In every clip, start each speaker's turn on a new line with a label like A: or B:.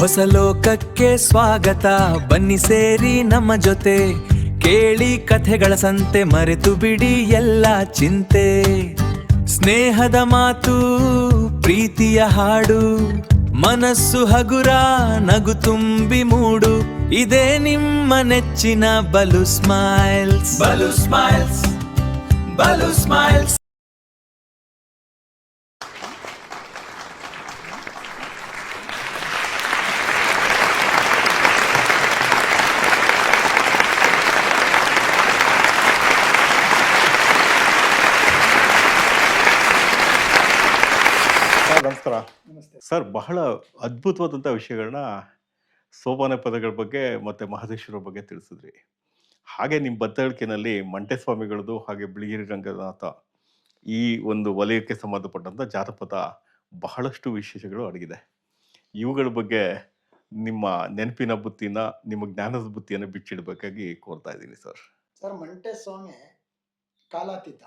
A: ಹೊಸ ಲೋಕಕ್ಕೆ ಸ್ವಾಗತ, ಬನ್ನಿ ಸೇರಿ ನಮ್ಮ ಜೊತೆ, ಕೇಳಿ ಕಥೆಗಳ ಸಂತೆ, ಮರೆತು ಬಿಡಿ ಎಲ್ಲ ಚಿಂತೆ. ಸ್ನೇಹದ ಮಾತು, ಪ್ರೀತಿಯ ಹಾಡು, ಮನಸ್ಸು ಹಗುರ, ನಗು ತುಂಬಿ ಮೂಡು, ಇದೇ ನಿಮ್ಮ ನೆಚ್ಚಿನ ಬಲು ಸ್ಮೈಲ್ಸ್. ಬಲು ಸ್ಮೈಲ್ಸ್, ಬಲು ಸ್ಮೈಲ್ಸ್.
B: ನಮಸ್ಕಾರ ಸರ್. ಬಹಳ ಅದ್ಭುತವಾದಂಥ ವಿಷಯಗಳನ್ನ ಸೋಪಾನ ಪದಗಳ ಬಗ್ಗೆ ಮತ್ತು ಮಹದೇಶ್ವರ ಬಗ್ಗೆ ತಿಳಿಸಿದ್ರಿ. ಹಾಗೆ ನಿಮ್ಮ ಬತ್ತಳಿಕೆನಲ್ಲಿ ಮಂಟೇಸ್ವಾಮಿಗಳದ್ದು ಹಾಗೆ ಬಿಳಿಗಿರಿ ರಂಗನಾಥ ಈ ಒಂದು ವಲಯಕ್ಕೆ ಸಂಬಂಧಪಟ್ಟಂಥ ಜಾನಪದ ಬಹಳಷ್ಟು ವಿಶೇಷಗಳು ಅಡಗಿದೆ. ಇವುಗಳ ಬಗ್ಗೆ ನಿಮ್ಮ ನೆನಪಿನ ಬುತ್ತಿನ, ನಿಮ್ಮ ಜ್ಞಾನದ ಬುತ್ತಿಯನ್ನು ಬಿಚ್ಚಿಡಬೇಕಾಗಿ ಕೋರ್ತಾ ಇದ್ದೀನಿ ಸರ್.
C: ಸರ್, ಮಂಟೇಸ್ವಾಮಿ ಕಾಲಾತೀತ.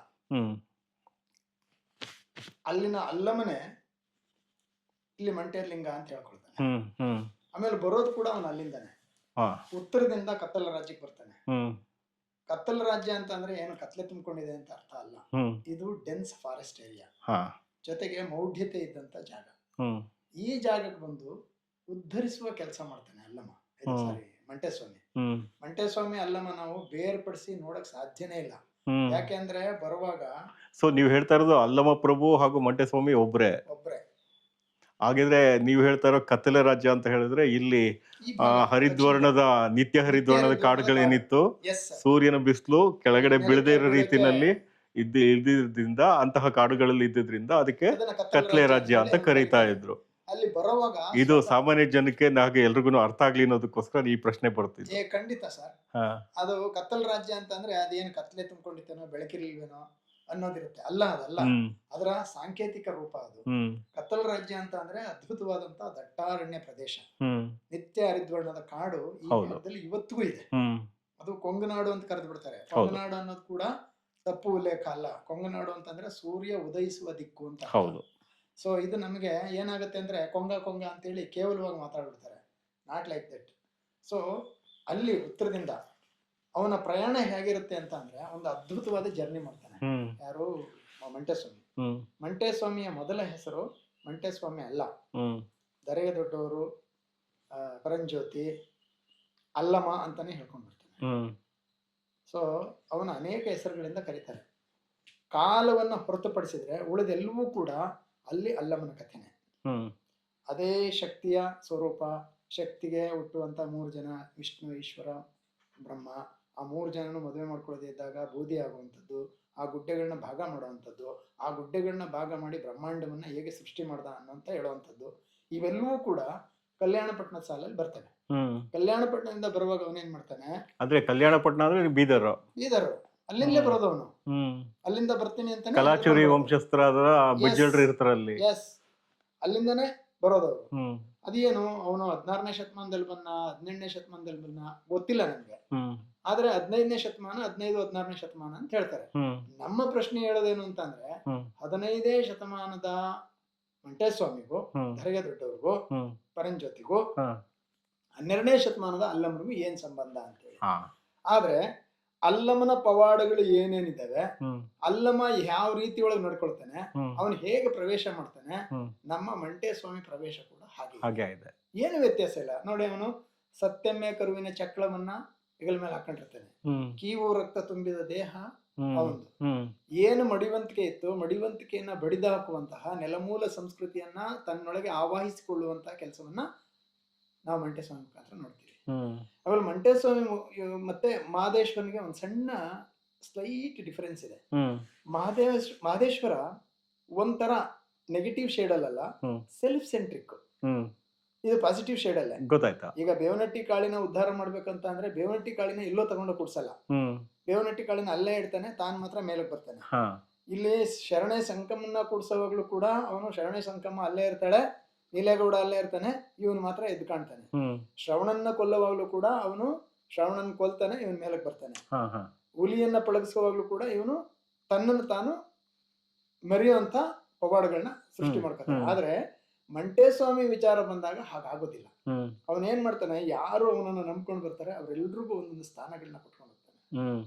C: ಅಲ್ಲಿನ ಅಲ್ಲಮನೆ ಇಲ್ಲಿ ಮಂಟೇರ್ಲಿಂಗ ಅಂತ ಹೇಳ್ಕೊಳ್ತಾನೆ. ಆಮೇಲೆ ಬರೋದು ಕೂಡ ಅವನು ಅಲ್ಲಿಂದಾನೆ, ಉತ್ತರದಿಂದ ಕತ್ತಲ ರಾಜ್ಯಕ್ಕೆ ಬರ್ತಾನೆ. ಕತ್ತಲ ರಾಜ್ಯ ಅಂತ ಅಂದ್ರೆ ಏನು ಕತ್ಲೆ ತುಂಬಿಕೊಂಡಿದೆ ಅಂತ ಅರ್ಥ ಅಲ್ಲ. ಇದು ಡೆನ್ಸ್ ಫಾರೆಸ್ಟ್ ಏರಿಯಾ, ಜೊತೆಗೆ ಮೌಢ್ಯತೆ ಇದ್ದಂತ ಜಾಗ. ಈ ಜಾಗಕ್ಕೆ ಬಂದು ಉದ್ಧರಿಸುವ ಕೆಲಸ ಮಾಡ್ತಾನೆ ಅಲ್ಲಮ್ಮ. ಸಾರಿ, ಮಂಟೇಸ್ವಾಮಿ. ಮಂಟೇಸ್ವಾಮಿ ಅಲ್ಲಮ್ಮ ನಾವು ಬೇರ್ಪಡಿಸಿ ನೋಡಕ್ ಸಾಧ್ಯನೇ ಇಲ್ಲ. ಯಾಕೆಂದ್ರೆ ಬರುವಾಗ
B: ಸೊ ನೀವು ಹೇಳ್ತಾ ಇರೋದು ಅಲ್ಲಮ ಪ್ರಭು ಹಾಗೂ ಮಂಟೇಸ್ವಾಮಿ ಒಬ್ರೆ. ಹಾಗಿದ್ರೆ ನೀವು ಹೇಳ್ತಾ ಇರೋ ಕತ್ತಲೆ ರಾಜ್ಯ ಅಂತ ಹೇಳಿದ್ರೆ ಇಲ್ಲಿ ಹರಿದ್ವರ್ಣದ ನಿತ್ಯ ಹರಿದ್ವರ್ಣದ ಕಾಡುಗಳೇನಿತ್ತು, ಸೂರ್ಯನ ಬಿಸಿಲು ಕೆಳಗಡೆ ಬೀಳದೇ ಇರೋ ರೀತಿನಲ್ಲಿ ಇದ್ದಿದ್ರಿಂದ, ಅಂತಹ ಕಾಡುಗಳಲ್ಲಿ ಇದ್ದಿದ್ರಿಂದ ಅದಕ್ಕೆ ಕತ್ಲೆ ರಾಜ್ಯ ಅಂತ ಕರೀತಾ ಇದ್ರು.
C: ಅಲ್ಲಿ ಬರುವಾಗ
B: ಇದು ಸಾಮಾನ್ಯ ಜನಕ್ಕೆ ಹಾಗೆ ಎಲ್ರಿಗೂ ಅರ್ಥ ಆಗ್ಲಿ ಅನ್ನೋದಕ್ಕೋಸ್ಕರ ಈ ಪ್ರಶ್ನೆ ಬರ್ತಿದೆ.
C: ಖಂಡಿತ ಸರ್. ಅದು ಕತ್ತಲ್ ರಾಜ್ಯ ಅಂತ ಅಂದ್ರೆ ಅದೇನು ಕತ್ಲೆ ತುಂಬಿಕೊಂಡಿತ್ತೇನೋ, ಬೆಳಕಿರ್ಲಿಲ್ವೇನೋ ಅನ್ನೋದಿರುತ್ತೆ. ಅಲ್ಲ, ಅದಲ್ಲ, ಅದರ ಸಾಂಕೇತಿಕ ರೂಪ ಅದು. ಕತ್ತಲ ರಾಜ್ಯ ಅಂತ ಅಂದ್ರೆ ಅದ್ಭುತವಾದಂತ ದಟ್ಟಾರಣ್ಯ ಪ್ರದೇಶ, ನಿತ್ಯ ಹರಿದ್ವರ್ಣದ ಕಾಡು ಈ ಭಾಗದಲ್ಲಿ ಇವತ್ತಿಗೂ ಇದೆ. ಅದು ಕೊಂಗನಾಡು ಅಂತ ಕರೆದು ಬಿಡ್ತಾರೆ. ಕೊಂಗನಾಡು ಅನ್ನೋದು ಕೂಡ ತಪ್ಪು ಉಲ್ಲೇಖ ಅಲ್ಲ. ಕೊಂಗನಾಡು ಅಂತಂದ್ರೆ ಸೂರ್ಯ ಉದಯಿಸುವ ದಿಕ್ಕು ಅಂತ. ಸೊ ಇದು ನಮಗೆ ಏನಾಗುತ್ತೆ ಅಂದ್ರೆ ಕೊಂಗ ಅಂತೇಳಿ ಕೇವಲವಾಗಿ ಮಾತಾಡ್ಬಿಡ್ತಾರೆ. Not like that. ಸೊ ಅಲ್ಲಿ ಉತ್ತರದಿಂದ ಅವನ ಪ್ರಯಾಣ ಹೇಗಿರುತ್ತೆ ಅಂತ ಅಂದ್ರೆ ಒಂದು ಅದ್ಭುತವಾದ ಜರ್ನಿ ಮಾಡ್ತಾನೆ. ಯಾರು? ಮಂಟೇಸ್ವಾಮಿ. ಮಂಟೇಸ್ವಾಮಿಯ ಮೊದಲ ಹೆಸರು ಮಂಟೇಸ್ವಾಮಿ ಅಲ್ಲ, ದರೆಯ ದೊಡ್ಡವರು, ಪರಂಜ್ಯೋತಿ, ಅಲ್ಲಮ ಅಂತಾನೆ ಹೇಳ್ಕೊಂಡ್ ಬರ್ತಾನೆ. ಸೊ ಅವನ ಅನೇಕ ಹೆಸರುಗಳಿಂದ ಕರೀತಾರೆ. ಕಾಲವನ್ನ ಹೊರತುಪಡಿಸಿದ್ರೆ ಉಳಿದೆಲ್ಲವೂ ಕೂಡ ಅಲ್ಲಿ ಅಲ್ಲಮನ ಕಥೆನೆ. ಅದೇ ಶಕ್ತಿಯ ಸ್ವರೂಪ. ಶಕ್ತಿಗೆ ಹುಟ್ಟುವಂತ 3 ಜನ, ವಿಷ್ಣು, ಈಶ್ವರ, ಬ್ರಹ್ಮ. ಆ 3 ಜನನು ಮದುವೆ ಮಾಡ್ಕೊಳ್ಳದೆ ಇದ್ದಾಗ ಬೂದಿ ಆಗುವಂಥದ್ದು, ಆ ಗುಡ್ಡೆಗಳನ್ನ ಭಾಗ ಮಾಡುವಂಥದ್ದು, ಆ ಗುಡ್ಡೆಗಳನ್ನ ಭಾಗ ಮಾಡಿ ಬ್ರಹ್ಮಾಂಡವನ್ನ ಹೇಗೆ ಸೃಷ್ಟಿ ಮಾಡ್ದ ಅನ್ನೋಂತ ಹೇಳುವಂಥದ್ದು, ಇವೆಲ್ಲವೂ ಕೂಡ ಕಲ್ಯಾಣಪಟ್ಟಣದ ಸಾಲಲ್ಲಿ ಬರ್ತವೆ. ಕಲ್ಯಾಣಪಟ್ಟಣದಿಂದ ಬರುವಾಗ ಅವನೇನ್ ಮಾಡ್ತಾನೆ
B: ಅಂದ್ರೆ, ಕಲ್ಯಾಣಪಟ್ಟಣ ಅಂದ್ರೆ ಬೀದರ್
C: ಅಲ್ಲಿಂದಲೇ ಬರೋದು ಅವನು. ಅಲ್ಲಿಂದ ಬರ್ತೀನಿ ಅಂತ
B: ಕಲಾಚುರಿ ವಂಶಸ್ಥರಾದ ಬಿಜ್ಜಳರು ಇರ್ತಾರಲ್ಲಿ.
C: ಎಸ್, ಅಲ್ಲಿಂದನೇ ಬರೋದವ್ರು. ಅದೇನು ಅವನು 16ನೇ ಶತಮಾನದಲ್ಲಿ ಬನ್ನ, 18ನೇ ಶತಮಾನದಲ್ಲಿ ಬನ್ನ, ಗೊತ್ತಿಲ್ಲ ನನ್ಗೆ. ಆದ್ರೆ 15ನೇ ಶತಮಾನ, 16ನೇ ಶತಮಾನ ಅಂತ ಹೇಳ್ತಾರೆ. ನಮ್ಮ ಪ್ರಶ್ನೆ ಹೇಳೋದೇನು ಅಂತಂದ್ರೆ 15ನೇ ಶತಮಾನದ ಮಂಟೇಸ್ವಾಮಿಗೂ, ಧರೆಯ ದೊಡ್ಡವ್ರಿಗೂ, ಪರಂಜ್ಯೋತಿಗೂ 12ನೇ ಶತಮಾನದ ಅಲ್ಲಮರಿಗೂ ಏನ್ ಸಂಬಂಧ ಅಂತೇಳಿ. ಆದ್ರೆ ಅಲ್ಲಮನ ಪವಾಡಗಳು ಏನೇನಿದ್ದಾವೆ, ಅಲ್ಲಮ ಯಾವ ರೀತಿ ಒಳಗೆ ನಡ್ಕೊಳ್ತಾನೆ, ಅವನು ಹೇಗೆ ಪ್ರವೇಶ ಮಾಡ್ತಾನೆ, ನಮ್ಮ ಮಂಟೇಸ್ವಾಮಿ ಪ್ರವೇಶ ಕೂಡ ಹಾಗೆ ಇದೆ. ಏನು ವ್ಯತ್ಯಾಸ ಇಲ್ಲ ನೋಡಿ. ಅವನು ಸತ್ಯಮ್ಮೆ ಕರುವಿನ ಚಕ್ಳವನ್ನ ಹೆಗಲ ಮೇಲೆ ಹಾಕೊಂಡಿರ್ತಾನೆ. ಕೀವು ರಕ್ತ ತುಂಬಿದ ದೇಹ ಅವನು. ಏನು ಮಡಿವಂತಿಕೆ ಇತ್ತು, ಮಡಿವಂತಿಕೆಯನ್ನ ಬಡಿದು ಹಾಕುವಂತಹ ನೆಲಮೂಲ ಸಂಸ್ಕೃತಿಯನ್ನ ತನ್ನೊಳಗೆ ಆವಾಹಿಸಿಕೊಳ್ಳುವಂತಹ ಕೆಲಸವನ್ನ ನಾವು ಮಂಟೇಸ್ವಾಮಿ ಮುಖಾಂತರ ನೋಡ್ತೀವಿ. ಆಮೇಲೆ ಮಂಟೇಸ್ವಾಮಿ ಮತ್ತೆ ಮಹದೇಶ್ವರನಿಗೆ ಒಂದು ಸಣ್ಣ ಸ್ಲೈಟ್ ಡಿಫರೆನ್ಸ್ ಇದೆ. ಮಹದೇಶ್ವರ ಒಂಥರ ನೆಗೆಟಿವ್ ಶೇಡ್ ಅಲ್ಲ, ಸೆಲ್ಫ್ ಸೆಂಟ್ರಿಕ್. ಇದು ಪಾಸಿಟಿವ್ ಶೇಡ್ ಅಲ್ಲೇ.
B: ಗೊತ್ತಾಯ್ತಾ?
C: ಈಗ ಬೇವನಟ್ಟಿ ಕಾಳಿನ ಉದ್ಧಾರ ಮಾಡ್ಬೇಕಂತ ಅಂದ್ರೆ ಬೇವನಟ್ಟಿ ಕಾಳಿನ ಎಲ್ಲೋ ತಗೊಂಡು ಕೂಡ್ಸಲ್ಲ. ಬೇವನಟ್ಟಿ ಕಾಳಿನ ಅಲ್ಲೇ ಇಡ್ತಾನೆ, ತಾನ್ ಮಾತ್ರ ಮೇಲಕ್ಕೆ ಬರ್ತಾನೆ. ಇಲ್ಲಿ ಶರಣೆ ಸಂಕಮನ್ನ ಕೂಡ್ಸೋವಾಗ್ಲೂ ಕೂಡ ಅವನು ಶರಣೆ ಸಂಕಮ್ಮ ಅಲ್ಲೇ ಇರ್ತಾಳೆ, ನೀಲೇಗೌಡ ಅಲ್ಲೇ ಇರ್ತಾನೆ, ಇವನು ಮಾತ್ರ ಎದ್ದು ಕಾಣ್ತಾನೆ. ಶ್ರವಣನ್ನ ಕೊಲ್ಲುವಾಗ್ಲೂ ಕೂಡ ಅವನು ಶ್ರವಣನ್ ಕೊಲ್ತಾನೆ, ಇವನ್ ಮೇಲಕ್ಕೆ ಬರ್ತಾನೆ. ಹುಲಿಯನ್ನ ಪಳಗಿಸುವಾಗ್ಲೂ ಕೂಡ ಇವನು ತನ್ನನ್ನು ತಾನು ಮರೆಯುವಂತ ಪವಾಡಗಳನ್ನ ಸೃಷ್ಟಿ ಮಾಡ್ಕೊತಾನೆ. ಆದ್ರೆ ಮಂಟೇಸ್ವಾಮಿ ವಿಚಾರ ಬಂದಾಗ ಹಾಗಾಗೋದಿಲ್ಲ.
B: ಹ್ಮ್
C: ಅವನೇನ್ ಮಾಡ್ತಾನೆ, ಯಾರು ಅವನನ್ನು ನಂಬ್ಕೊಂಡು ಬರ್ತಾರೆ ಅವರೆಲ್ರಿಗೂ ಒಂದೊಂದು ಸ್ಥಾನಗಳನ್ನ ಕೊಟ್ಕೊಂಡು ಹೋಗ್ತಾನೆ.
B: ಹ್ಮ್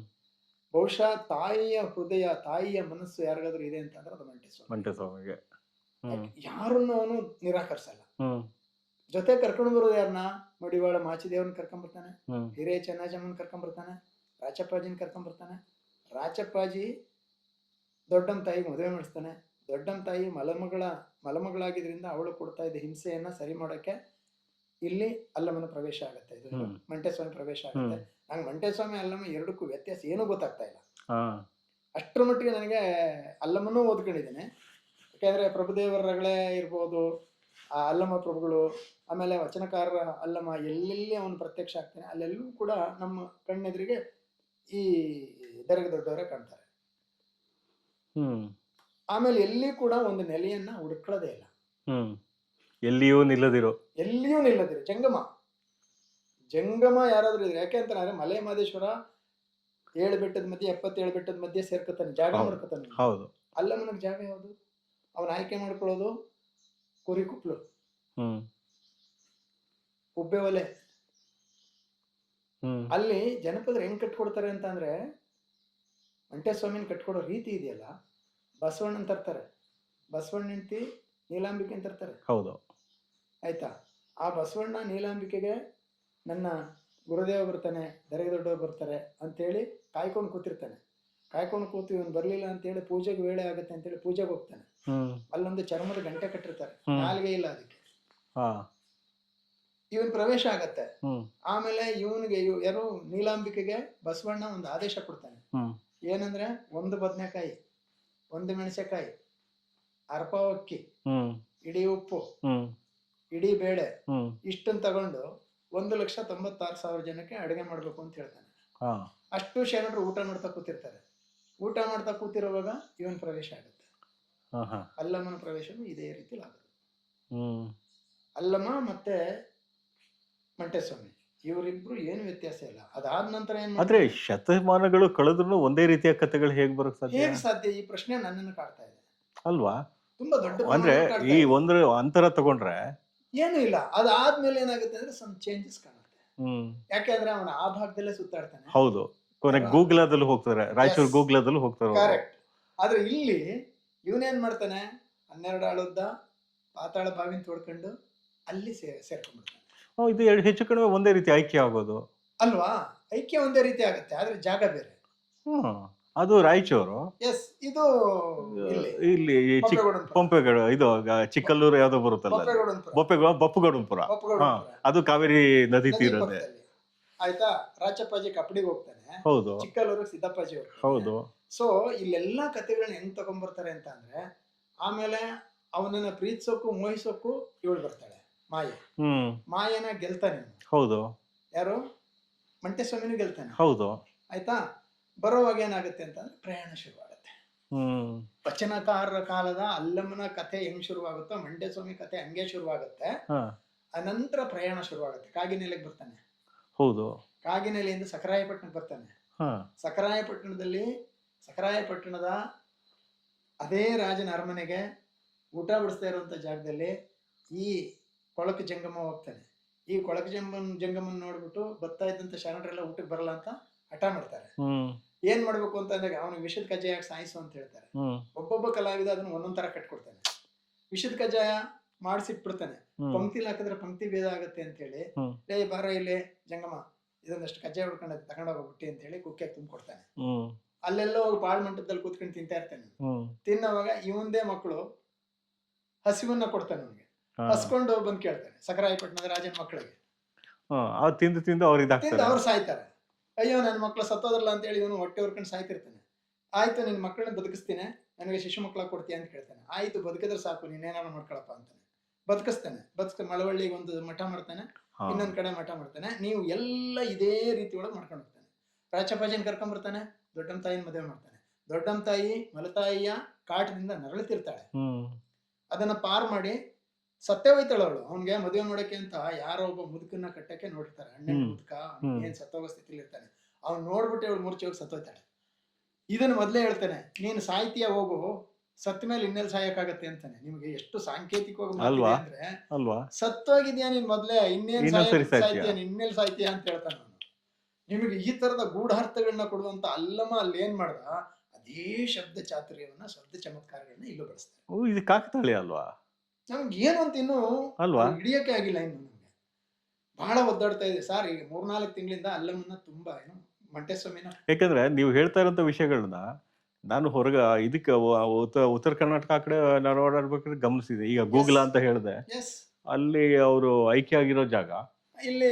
C: ಬಹುಶಃ ತಾಯಿಯ ಹೃದಯ, ತಾಯಿಯ ಮನಸ್ಸು ಯಾರಿಗಾದ್ರೂ ಇದೆ ಅಂತಂದ್ರೆ ಅದು ಮಂಟೇಸ್ವಾಮಿ.
B: ಮಂಟೇಸ್ವಾಮಿಗೆ. ಹ್ಮ್
C: ಯಾರನ್ನು ಅವನು ನಿರಾಕರಿಸಲ್ಲ.
B: ಹ್ಮ್
C: ಜೊತೆ ಕರ್ಕೊಂಡು ಬರೋದು ಯಾರನ್ನ, ಮಡಿವಾಳ ಮಾಚಿದೇವ್ರನ್ನ ಕರ್ಕೊಂಡ್ಬರ್ತಾನೆ,
B: ಹ್ಮ್
C: ಹಿರೇ ಚೆನ್ನಜಮ್ಮನ್ ಕರ್ಕೊಂಡ್ಬರ್ತಾನೆ, ರಾಚಪ್ಪಾಜಿನ ಕರ್ಕೊಂಡ್ಬರ್ತಾನೆ. ರಾಚಪ್ಪಾಜಿ ದೊಡ್ಡಮ್ಮ ತಾಯಿಗೆ ಮದುವೆ ಮಾಡಿಸ್ತಾನೆ. ದೊಡ್ಡಮ್ಮ ತಾಯಿ ಮಲಮಗಳಾಗಿದ್ರಿಂದ ಅವಳು ಕೊಡ್ತಾ ಇದ್ದ ಹಿಂಸೆಯನ್ನ ಸರಿ ಮಾಡೋಕೆ ಇಲ್ಲಿ ಅಲ್ಲಮ್ಮನ ಪ್ರವೇಶ ಆಗುತ್ತೆ. ಇದು
B: ಹ್ಮ್.
C: ಮಂಟೇಸ್ವಾಮಿ ಪ್ರವೇಶ ಆಗುತ್ತೆ. ನಂಗೆ ಮಂಟೇಸ್ವಾಮಿ ಅಲ್ಲಮ್ಮ ಎರಡಕ್ಕೂ ವ್ಯತ್ಯಾಸ ಏನೂ ಗೊತ್ತಾಗ್ತಾ ಇಲ್ಲ.
B: ಹಾ
C: ಅಷ್ಟರ ಮಟ್ಟಿಗೆ ನನಗೆ ಅಲ್ಲಮ್ಮನೂ ಓದ್ಕೊಂಡಿದ್ದೇನೆ. ಯಾಕೆಂದ್ರೆ ಪ್ರಭುದೇವರ ರಗಳೆ ಇರ್ಬೋದು, ಆ ಅಲ್ಲಮ್ಮ ಪ್ರಭುಗಳು, ಆಮೇಲೆ ವಚನಕಾರರ ಅಲ್ಲಮ್ಮ, ಎಲ್ಲೆಲ್ಲಿ ಅವನು ಪ್ರತ್ಯಕ್ಷ ಆಗ್ತಾನೆ ಅಲ್ಲೆಲ್ಲೂ ಕೂಡ ನಮ್ಮ ಕಣ್ಣೆದುರಿಗೆ ಈ ದರ್ಗ ದೊಡ್ಡವರೇ ಕಾಣ್ತಾರೆ.
B: ಹ್ಮ್
C: ಆಮೇಲೆ ಎಲ್ಲಿ ಕೂಡ ಒಂದು ನೆಲೆಯನ್ನ ಹುಡುಕೊಳ್ಳೋದೇ ಇಲ್ಲ,
B: ಹ್ಮ್ ಎಲ್ಲಿಯೂ ನಿಲ್ಲದಿರೋ.
C: ಎಲ್ಲಿಯೂ ನಿಲ್ಲದಿರು. ಜಂಗಮ ಯಾರಾದ್ರೂ ಇದ್ರೆ, ಯಾಕೆ ಅಂತಂದ್ರೆ ಮಲೆ ಮಹದೇಶ್ವರ 7 ಬೆಟ್ಟದ ಮಧ್ಯೆ 77 ಬೆಟ್ಟದ ಮಧ್ಯೆ ಸೇರ್ಕೊತಾನೆ, ಜಾಗ ಮಾಡ್ಕೊತಾನೆ.
B: ಹೌದು.
C: ಅಲ್ಲಮ್ಮನಿಗೆ ಜಾಗ ಯಾವುದು? ಅವನ ಆಯ್ಕೆ ಮಾಡ್ಕೊಳ್ಳೋದು ಕುರಿ ಕುಪ್ಲು,
B: ಹ್ಮ್
C: ಉಬ್ಬೆ ಒಲೆ.
B: ಹ್ಮ್
C: ಅಲ್ಲಿ ಜನಪದರು ಹೆಂಗ್ ಕಟ್ಕೊಡ್ತಾರೆ ಅಂತ ಅಂದ್ರೆ, ಮಂಟೇಸ್ವಾಮಿನ ಕಟ್ಕೊಡೋ ರೀತಿ ಇದೆಯಲ್ಲ, ಬಸವಣ್ಣನ ತರ್ತಾರೆ, ಬಸವಣ್ಣ ಹೆಂಡತಿ ನೀಲಾಂಬಿಕೆ ತರ್ತಾರೆ.
B: ಹೌದು.
C: ಆಯ್ತಾ? ಆ ಬಸವಣ್ಣ ನೀಲಾಂಬಿಕೆಗೆ ನನ್ನ ಗುರುದೇವ ಬರ್ತಾನೆ, ದರ್ಗ ದೊಡ್ಡವರು ಬರ್ತಾರೆ ಅಂತೇಳಿ ಕಾಯ್ಕೊಂಡು ಕೂತಿರ್ತಾನೆ. ಕಾಯ್ಕೊಂಡು ಕೂತು ಇವನು ಬರ್ಲಿಲ್ಲ ಅಂತೇಳಿ ಪೂಜೆಗೆ ವೇಳೆ ಆಗುತ್ತೆ ಅಂತೇಳಿ ಪೂಜೆಗೆ ಹೋಗ್ತಾನೆ. ಅಲ್ಲೊಂದು ಚರ್ಮದ ಗಂಟೆ ಕಟ್ಟಿರ್ತಾರೆ, ನಾಲ್ಗೆ ಇಲ್ಲ ಅದಕ್ಕೆ. ಇವನ್ ಪ್ರವೇಶ ಆಗತ್ತೆ. ಆಮೇಲೆ ಇವನಿಗೆ ಯಾರು ನೀಲಾಂಬಿಕೆಗೆ ಬಸವಣ್ಣ ಒಂದು ಆದೇಶ ಕೊಡ್ತಾನೆ. ಏನಂದ್ರೆ, 1 ಬದನೆಕಾಯಿ, 1 ಮೆಣಸೆಕಾಯಿ, ಅರ್ಪಾವ್ ಅಕ್ಕಿ, ಇಡೀ ಉಪ್ಪು, ಇಡೀ ಬೇಳೆ, ಇಷ್ಟನ್ನು ತಗೊಂಡು 1,96,000 ಜನಕ್ಕೆ ಅಡುಗೆ ಮಾಡ್ಬೇಕು ಅಂತ ಹೇಳ್ತಾನೆ. ಅಷ್ಟು ಶರಣರು ಊಟ ಮಾಡ್ತಾ ಕೂತಿರ್ತಾರೆ. ಊಟ ಮಾಡ್ತಾ ಕೂತಿರುವಾಗ ಇವನ್ ಪ್ರವೇಶ ಆಗುತ್ತೆ. ಅಲ್ಲಮ್ಮನ ಪ್ರವೇಶವು ಇದೇ ರೀತಿಲಿ ಆಗುತ್ತೆ. ಅಲ್ಲಮ್ಮ ಮತ್ತೆ ಮಂಟೇಸ್ವಾಮಿ ಇವರಿಬ್ರು ಏನು ವ್ಯತ್ಯಾಸ ಇಲ್ಲ. ಅದಾದ ನಂತರ ಏನ್
B: ಆದ್ರೆ ಶತಮಾನಗಳು ಕಳೆದ್ರು ಒಂದೇ ರೀತಿಯ ಕಥೆಗಳು ಹೇಗ್ ಬರೋಕ್ ಸಾಧ್ಯ?
C: ಹೇಗೆ ಸಾಧ್ಯ? ಈ ಪ್ರಶ್ನೆ ನನ್ನನ್ನು ಕಾಡ್ತಾ ಇದೆ
B: ಅಲ್ವಾ?
C: ತುಂಬಾ ದೊಡ್ಡ.
B: ಅಂದ್ರೆ ಈ ಒಂದು ಅಂತರ ತಗೊಂಡ್ರೆ
C: ಏನು ಇಲ್ಲ. ಅದಾದ್ಮೇಲೆ ಏನಾಗುತ್ತೆ ಅಂದ್ರೆ ಸಮ್ ಚೇಂಜಸ್ ಕಾಣುತ್ತೆ. ಯಾಕೆಂದ್ರೆ ಅವನ ಆ ಭಾಗದಲ್ಲೇ ಸುತ್ತಾಡ್ತಾನೆ.
B: ಹೌದು, ಕೊನೆಗೆ ಗೂಗ್ಲಾದಲ್ಲೂ ಹೋಗ್ತಾರೆ, ರಾಯಚೂರು ಗೂಗ್ಲಾದಲ್ಲೂ ಹೋಗ್ತಾರೆ.
C: ಕರೆಕ್ಟ್. ಆದ್ರೆ ಇಲ್ಲಿ ಇವನೇನ್ ಮಾಡ್ತಾನೆ, 12 ಆಳುದ್ದ ಪಾತಾಳ ಬಾವಿನ ತೋಡ್ಕೊಂಡು ಅಲ್ಲಿ ಸೇರ್ಕೊಂಡ್ಬಿಡ್ತಾನೆ.
B: ಇದು ಹೆಚ್ಚು ಕಡಿಮೆ ಒಂದೇ ರೀತಿ ಐಕ್ಯ ಆಗೋದು
C: ಅಲ್ವಾ? ಐಕ್ಯ ಒಂದೇ ರೀತಿ ಆಗುತ್ತೆ, ಆದ್ರೆ ಜಾಗ ಬೇರೆ.
B: ಅದು ರಾಯಚೂರು.
C: ಎಸ್, ಇದು
B: ಇಲ್ಲಿ ಪಂಪೆಗೌಡ, ಇದು ಚಿಕ್ಕಲ್ಲೂರು ಯಾವ್ದೋ ಬರುತ್ತಲ್ಲ, ಬಪ್ಪುಗೌಡಂಪುರ. ಅದು ಕಾವೇರಿ ನದಿ ತೀರದೆ.
C: ಆಯ್ತಾ? ರಾಚಪ್ಪಾಜಿ ಕಪ್ಪಡಿಗೆ ಹೋಗ್ತಾನೆ.
B: ಹೌದು.
C: ಚಿಕ್ಕಲ್ಲೂರು ಸಿದ್ದಪ್ಪಾಜಿ ಹೋಗ್ತಾನೆ.
B: ಹೌದು.
C: ಸೊ ಇಲ್ಲೆಲ್ಲಾ ಕಥೆಗಳನ್ನ ಹೆಂಗ್ ತಗೊಂಡ್ಬರ್ತಾರೆ ಅಂತ ಅಂದ್ರೆ, ಆಮೇಲೆ ಅವನನ್ನ ಪ್ರೀತಿಸೋಕು ಮೋಹಿಸೋಕು ಇವಳು ಬರ್ತಾಳೆ, ಮಾಯೆ. ಮಾಯನ ಗೆಲ್ತಾನೆ.
B: ಹೌದು.
C: ಯಾರು? ಮಂಟೇಸ್ವಾಮಿನೂ ಗೆಲ್ತಾನೆ.
B: ಹೌದು.
C: ಆಯ್ತಾ? ಬರೋವಾಗ ಏನಾಗುತ್ತೆ ಅಂತಂದ್ರೆ ಪ್ರಯಾಣ ಶುರುವಾಗುತ್ತೆ. ವಚನಕಾರರ ಕಾಲದ ಅಲ್ಲಮ್ಮನ ಕಥೆ ಹೆಂಗ್ ಶುರುವಾಗುತ್ತೋ ಮಂಟೇಸ್ವಾಮಿ ಕಥೆ ಹಂಗೆ ಶುರುವಾಗುತ್ತೆ. ಅನಂತರ ಪ್ರಯಾಣ ಶುರುವಾಗುತ್ತೆ. ಕಾಗಿನೆಲೆಗೆ ಬರ್ತಾನೆ.
B: ಹೌದು.
C: ಕಾಗಿನೆಲೆಯಿಂದ ಸಕರಾಯಪಟ್ಟಣಕ್ಕೆ ಬರ್ತಾನೆ. ಸಕರಾಯಪಟ್ಟಣದ ಅದೇ ರಾಜನ ಅರಮನೆಗೆ ಊಟ ಬಿಡಿಸ್ತಾ ಇರುವಂತ ಜಾಗದಲ್ಲಿ ಈ ಕೊಳಕು ಜಂಗಮ ಹೋಗ್ತಾನೆ. ಈ ಕೊಳಕು ಜಂಗಮನ್ ನೋಡ್ಬಿಟ್ಟು ಬರ್ತಾ ಇದ್ದಂತ ಶರಣರೆಲ್ಲ ಊಟಕ್ಕೆ ಬರಲ್ಲ ಅಂತ ಹಠ ಮಾಡ್ತಾರೆ. ಏನ್ ಮಾಡ್ಬೇಕು ಅಂತ ಅಂದಾಗ ಅವನಿಗೆ ವಿಷದ ಕಜ್ಜಾಯ ಸಾಯಿಸು ಅಂತ ಹೇಳ್ತಾರೆ. ಒಬ್ಬೊಬ್ಬ ಕಲಾವಿದ ಅದನ್ನ ಒಂದೊಂದ್ ತರ ಕಟ್ಕೊಡ್ತಾನೆ. ವಿಷದ ಕಜ್ಜಾಯ ಮಾಡಿಸಿಟ್ಬಿಡ್ತಾನೆ. ಪಂಕ್ತಿಲಿ ಹಾಕಿದ್ರೆ ಪಂಕ್ತಿ ಭೇದ ಆಗತ್ತೆ ಅಂತ ಹೇಳಿ, ಲೇ ಬಾರ ಇಲ್ಲಿ ಜಂಗಮ, ಇದೊಂದಷ್ಟು ಕಜ್ಜಾಯ ಹುಡ್ಕೊಂಡ ತಗೊಂಡೋಗ್ಬಿಟ್ಟಿ ಅಂತ ಹೇಳಿ ಕುಕ್ಕೆ ತುಂಬಿಕೊಡ್ತಾನೆ. ಅಲ್ಲೆಲ್ಲೋ ಹೋಗಿ ಪಾಳ್ ಮಂಟಪದಲ್ಲಿ ಕೂತ್ಕೊಂಡು ತಿಂತಾ ಇರ್ತಾನೆ. ತಿನ್ನೋವಾಗ ಇವಂದೇ ಮಕ್ಕಳು ಹಸಿವನ್ನ ಕೊಡ್ತಾನೆ. ಅವನಿಗೆ ಹಸ್ಕೊಂಡು ಬಂದ್ ಕೇಳ್ತಾನೆ ಸಕರಾಯಪಟ್ಟಣದ ರಾಜನ ಮಕ್ಕಳಿಗೆ.
B: ತಿಂದು ಅವ್ರು
C: ಸಾಯ್ತಾರೆ. ಅಯ್ಯೋ ನನ್ನ ಮಕ್ಳು ಸತ್ತೋದ್ರಲ್ಲ ಅಂತ ಹೇಳಿ ಇವನು ಹೊಟ್ಟೆ ಹೊರ್ಕೊಂಡು ಸಾಯ್ತಿರ್ತಾನೆ. ಆಯ್ತು, ನಿನ್ ಮಕ್ಕಳನ್ನ ಬದುಕಿಸ್ತೀನಿ, ನನಗೆ ಶಿಶು ಮಕ್ಕಳ ಕೊಡ್ತೀಯ ಅಂತ ಕೇಳ್ತಾನೆ. ಆಯ್ತು, ಬದುಕಿದ್ರೆ ಸಾಕು, ನೀನೇನಾದ್ರು ಮಾಡ್ಕೊಳಪ್ಪ ಅಂತಾನೆ. ಬದುಕಿಸ್ತಾನೆ. ಮಳವಳ್ಳಿಗೆ ಒಂದು ಮಠ ಮಾಡ್ತಾನೆ, ಇನ್ನೊಂದ್ ಕಡೆ ಮಠ ಮಾಡ್ತಾನೆ. ನೀವು ಎಲ್ಲ ಇದೇ ರೀತಿ ಒಳಗೆ ಮಾಡ್ಕೊಂಡು ಹೋಗ್ತಾನೆ. ರಾಚಪ್ಪಾಜಿನ ಕರ್ಕೊಂಡ್ಬರ್ತಾನೆ, ದೊಡ್ಡಮ್ಮ ತಾಯಿನ ಮದುವೆ ಮಾಡ್ತಾನೆ. ದೊಡ್ಡಮ್ಮ ತಾಯಿ ಮಲತಾಯಿಯ ಕಾಟದಿಂದ ನರಳುತ್ತಿರ್ತಾಳೆ. ಅದನ್ನ ಪಾರ್ ಮಾಡಿ ಸತ್ತೇ ಹೋಯ್ತಾಳ ಅವಳು. ಅವ್ನಿಗೆ ಮದುವೆ ಮಾಡೋಕೆ ಅಂತ ಯಾರೋ ಒಬ್ಬ ಮುದುಕನ್ನ ಕಟ್ಟಕ್ಕೆ ನೋಡಿರ್ತಾರೆ. ಅಣ್ಣನ ಮುದುಕ ಏನ್ ಸತ್ತೋಗೋ ಸ್ಥಿತಿಲಿ ಇರ್ತಾನೆ. ಅವ್ನು ನೋಡ್ಬಿಟ್ಟು ಅವಳು ಮೂರ್ಛೆ ಹೋಗಿ ಸತ್ತೋಯ್ತಾಳೆ. ಇದನ್ನ ಮೊದ್ಲೇ ಹೇಳ್ತಾನೆ, ನೀನು ಸಾಹಿತ್ಯ ಹೋಗು, ಸತ್ತ ಮೇಲೆ ಇನ್ನೆಲ್ಲಿ ಸಾಯಕ್ಕಾಗತ್ತೆ ಅಂತಾನೆ. ನಿಮ್ಗೆ ಎಷ್ಟು ಸಾಂಕೇತಿಕವಾಗಿ
B: ಅಲ್ವಾ?
C: ಮಾತಿದೆ ಅಂದ್ರೆ,
B: ಅಲ್ವಾ?
C: ಸತ್ತೋಗಿದ್ಯಾ ನೀನ್ ಮೊದ್ಲೇ, ಇನ್ನೇನ್
B: ಇನ್ನೊಂದ್ಸರಿ
C: ಸಾಯ್ತೀಯ, ಇನ್ನೆಲ್ಲಿ ಸಾಯ್ತೀಯ ಅಂತ ಹೇಳ್ತಾನೆ ಅವನು. ನಿಮಗೆ ಈ ತರದ ಗೂಢಾರ್ಥಗಳನ್ನ ಕೊಡುವಂತ ಅಲ್ಲಮ ಅಲ್ಲಿ ಏನ್ ಮಾಡ್ದ, ಅದೇ ಶಬ್ದ ಚಾತುರ್ಯವನ್ನ, ಶಬ್ದ ಚಮತ್ಕಾರಗಳನ್ನ ಇಲ್ಲೂ ಬಳಸ್ತಾರೆ.
B: ಇದು ಕಾಕತಾಳಿ ಅಲ್ವಾ?
C: ನಮ್ಗೆ ಏನು ಅಂತ ಇನ್ನು
B: ಅಲ್ವಾ?
C: ಹಿಡಿಯಕ್ಕೆ ಆಗಿಲ್ಲ ಇನ್ನು. ನಮ್ಗೆ ಬಹಳ ಒದ್ದಾಡ್ತಾ ಇದೆ ಸರ್. ಈಗ 3-4 ತಿಂಗಳಿಂದ ಅಲ್ಲಮನ್ನ ತುಂಬಾ ಮಂಟೇಸ್ವಾಮಿನ,
B: ಯಾಕಂದ್ರೆ ನೀವು ಹೇಳ್ತಾ ಇರೋಂಥ ವಿಷಯಗಳನ್ನ ನಾನು ಹೊರಗ ಇದಕ್ಕೆ ಉತ್ತರ ಕರ್ನಾಟಕ ಆ ಕಡೆ ನಾನು ಓಡಾಡ್ಬೇಕಾದ್ರೆ ಗಮನಿಸಿದೆ. ಈಗ ಗೂಗ್ಲಾ ಅಂತ ಹೇಳಿದೆ,
C: ಎಸ್,
B: ಅಲ್ಲಿ ಅವರು ಐಕ್ಯ ಆಗಿರೋ ಜಾಗ.
C: ಇಲ್ಲಿ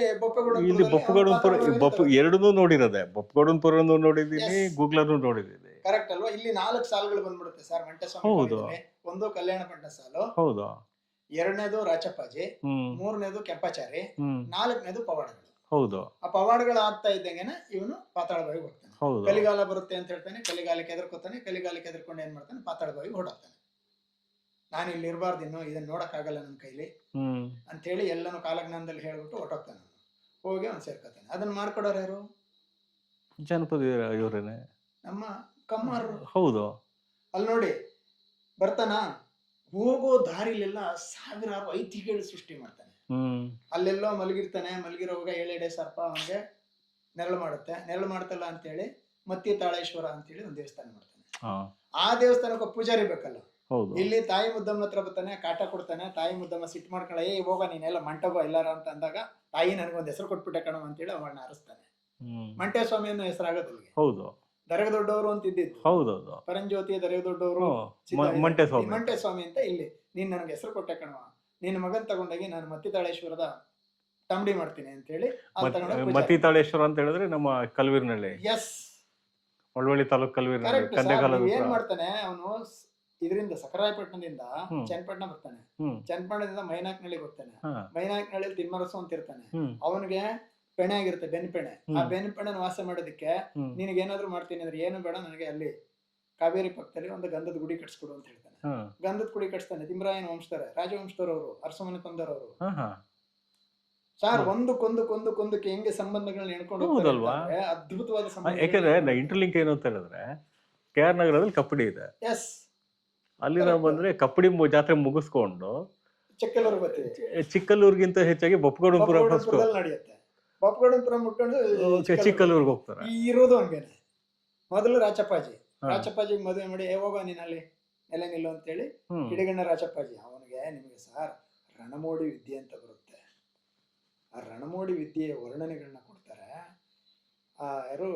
B: ಇಲ್ಲಿ ಬೊಪ್ಪಗೌಡನಪುರ ಎರಡನ್ನೂ ನೋಡಿರೋದೆ. ಬೊಪ್ಪಗೌಡನಪುರನು ನೋಡಿದೀನಿ, ಗೂಗ್ಲಾನು ನೋಡಿದೀನಿ.
C: ಕರೆಕ್ಟ್ ಅಲ್ವಾ? ಇಲ್ಲಿ 4 ಸಾಲುಗಳು ಬಂದ್ಬಿಡುತ್ತೆ ಸರ್ ಮಂಟೇಸ್ವಾಮಿ.
B: ಹೌದು.
C: ಒಂದು ಕಲ್ಯಾಣ ಪಂಟ ಸಾಲು,
B: ಹೌದು.
C: ಎರಡನೇದು ರಾಚಪ್ಪಾಜಿ, ಮೂರನೇದು ಕೆಂಪಾಚಾರಿ, ನಾಲ್ಕನೇದು ಪವಾಡಗಳು.
B: ಹೌದು.
C: ಆ ಪವಾಡಗಳು ಆಗ್ತಾ ಇದ್ದಂಗೆನೆ ಇವನು ಪಾತಾಳ ಬಾವಿಗೆ ಹೋಗ್ತಾನೆ. ಕಲಿಗಾಲ ಬರುತ್ತೆ ಅಂತ ಹೇಳ್ತಾನೆ, ಕಲಿಗಾಲಕ್ಕೆ ಎದುರ್ಕೋತಾನೆ, ಕಲಿಗಾಲಕ್ಕೆ ಎದುರ್ಕೊಂಡು ಏನ್ ಮಾಡ್ತಾನೆ, ಪಾತಾಳ ಬಾವಿಗೆ ಹೊರಡ್ತಾನೆ. ನಾನು ಇಲ್ಲಿ ಇರಬಾರ್ದು, ಇನ್ನು ಇದನ್ನ ನೋಡಕ್ ಆಗಲ್ಲ ನನ್ನ ಕೈಲಿ ಅಂತ ಹೇಳಿ ಎಲ್ಲಾನು ಕಾಲಜ್ಞಾನದಲ್ಲಿ ಹೇಳ್ಬಿಟ್ಟು ಹೊರಟೋಗ್ತಾನೆ. ಹೋಗಿ ಅವ್ನು ಸೇರ್ಕೋತಾನೆ. ಅದನ್ನ ಮಾಡ್ಕೊಡೋರು ಯಾರು?
B: ಜನಪದ ಇವರೇನೆ,
C: ನಮ್ಮ ಕಮ್ಮಾರು.
B: ಹೌದು.
C: ಅಲ್ಲಿ ನೋಡಿ ಬರ್ತಾನ, ಹೋಗೋ ದಾರಿಲೆಲ್ಲ ಸಾವಿರಾರು ಐತಿಹ್ಯಗಳು ಸೃಷ್ಟಿ ಮಾಡ್ತಾನೆ. ಅಲ್ಲೆಲ್ಲೋ ಮಲಗಿರ್ತಾನೆ, ಮಲಗಿರೋವಾಗ 7 ಎಡೆ ಸರ್ಪ ಅವನಿಗೆ ನೆರಳು ಮಾಡುತ್ತೆ. ನೆರಳು ಮಾಡ್ತಲ್ಲ ಅಂತೇಳಿ ಮತ್ತಿ ತಾಳೇಶ್ವರ ಅಂತೇಳಿ ಒಂದು ದೇವಸ್ಥಾನ ಮಾಡ್ತಾನೆ. ಆ ದೇವಸ್ಥಾನಕ್ಕೆ ಪೂಜಾರಿ ಬೇಕಲ್ಲ. ಇಲ್ಲಿ ತಾಯಿ ಮುದ್ದಮ್ಮನ ಹತ್ರ ಬರ್ತಾನೆ, ಕಾಟ ಕೊಡ್ತಾನೆ. ತಾಯಿ ಮುದ್ದಮ್ಮ ಸಿಟ್ಟು ಮಾಡ್ಕೊಳ್ಳ, ಹೋಗ ನೀನೆಲ್ಲ ಮಂಟಗೋ ಎಲ್ಲಾರ ಅಂತ ಅಂದಾಗ, ತಾಯಿ ನನಗೊಂದು ಹೆಸರು ಕೊಟ್ಬಿಟ್ಟೆ ಕಣವ ಅಂತೇಳಿ ಅವಳನ್ನ ಅರಸ್ತಾನೆ. ಮಂಟೇಸ್ವಾಮಿ ಅನ್ನೋ ಹೆಸರಾಗತ್ತೆ.
B: ಹೌದು.
C: ದರಗ ದೊಡ್ಡವರು ಅಂತ ಇದ್ದಿದ್ದು.
B: ಹೌದೌದು.
C: ಪರಂಜ್ಯೋತಿ ದರಗ ದೊಡ್ಡವರು ಮಂಟೇಸ್ವಾಮಿ ಅಂತ. ಇಲ್ಲಿ ನೀನ್ ನನಗೆ ಹೆಸರು ಕೊಟ್ಟೆ ಕಣವ, ನಿನ್ನ ಮಗನ್ ತಗೊಂಡೋಗಿ ನಾನು ಮತ್ತಿತಾಳೇಶ್ವರದ ತಂಬಡಿ ಮಾಡ್ತೀನಿ ಅಂತ ಹೇಳಿ.
B: ಮತ್ತಿತಾಳೇಶ್ವರ ಅಂತ ಹೇಳಿದ್ರೆ ನಮ್ಮ ಕಲ್ವೀರ್ನಳ್ಳಿ.
C: ಎಸ್,
B: ಒಳ್ವಳ್ಳಿ ತಾಲೂಕು ಕಲ್ವೀರ್ನಳ್ಳಿ.
C: ಏನ್ ಮಾಡ್ತಾನೆ ಅವನು, ಇದರಿಂದ ಸಕರಾಯಪಟ್ಟಣದಿಂದ ಚನ್ನಪಟ್ಟಣ ಬರ್ತಾನೆ. ಚನ್ನಪಟ್ಟಣದಿಂದ ಮೈನಾಕ್ನಳ್ಳಿಗೆ ಹೋಗ್ತಾನೆ. ಮೈನಾಕ್ನಳ್ಳಿಯಲ್ಲಿ ತಿಮ್ಮರಸು ಅಂತ ಇರ್ತಾನೆ. ಅವನಿಗೆ ಪೆಣೆ ಆಗಿರುತ್ತೆ, ಬೆನ್ ಪೆಣೆ. ಆ ಬೆನ್ ಪೆಣೆನ ವಾಸ ಮಾಡೋದಕ್ಕೆ ನಿನಗೆ ಏನಾದ್ರು ಮಾಡ್ತೀನಿ ಅಂದ್ರೆ, ಏನು ಬೇಡ, ನನಗೆ ಅಲ್ಲಿ ಕಾವೇರಿ ಪಕ್ಕದಲ್ಲಿ ಒಂದು ಗಂಧದ ಗುಡಿ ಕಟ್ಸ್ಕೊಡು ಅಂತ ಹೇಳ್ತಾನೆ. ಗಂಧದ ಗುಡಿ ಕಟ್ಸ್ತಾನೆ. ತಿಮ್ಮರಾಯನ ವಂಶದವರೇ, ರಾಜವಂಶದವರು, ಅರಸಮನೆ ಕೊಂದರವರು. ಸರ್, ಒಂದಕ್ಕೊಂದಕ್ಕೆ ಹೆಂಗೆ ಸಂಬಂಧಗಳನ್ನ ಎಣ್ಕೊಂಡು ಹೋಗ್ತಾರೆ, ಅದ್ಭುತವಾದ ಸಂಬಂಧ.
B: ಯಾಕಂದ್ರೆ ಇಂಟರ್ಲಿಂಕ್ ಏನು ಅಂತ ಹೇಳಿದ್ರೆ, KR ನಗರದಲ್ಲಿ ಕಪ್ಪಡಿ ಇದೆ.
C: ಎಸ್,
B: ಅಲ್ಲಿ ನಾವು ಬಂದ್ರೆ ಕಪ್ಪಡಿ ಜಾತ್ರೆ ಮುಗಿಸ್ಕೊಂಡು
C: ಚಿಕ್ಕಲ್ಲೂರು ಬರ್ತೀವಿ.
B: ಚಿಕ್ಕಲ್ಲೂರ್ಗಿಂತ ಹೆಚ್ಚಾಗಿ ಬೊಪ್ಪಗೌಡನಪುರ
C: ನಡೆಯುತ್ತೆ. ಬೊಪ್ಪಗೌಡನಪುರ ಮುಟ್ಕೊಂಡು
B: ಚಿಕ್ಕಲ್ಲೂರ್ಗೆ ಹೋಗ್ತಾರೆ.
C: ಇರೋದು ಹಂಗೇನೆ. ಮೊದಲು ರಾಚಪ್ಪಾಜಿಗೆ ಮದುವೆ ಮಾಡಿ, ಹೋಗೋ ನೀನ್ ಅಲ್ಲಿ ನೆಲೆ ನಿಲ್ಲು ಅಂತೇಳಿ ಕಿಡಿಗಣ್ಣ ರಾಚಪ್ಪಾಜಿ. ಅವನಿಗೆ, ನಿಮಗೆ ಸಾರ್ ರಣಮೋಡಿ ವಿದ್ಯೆ ಅಂತ ಬರುತ್ತೆ. ಆ ರಣಮೋಡಿ ವಿದ್ಯೆಯ ವರ್ಣನೆಗಳನ್ನ ಕೊಡ್ತಾರೆ. ಯಾರು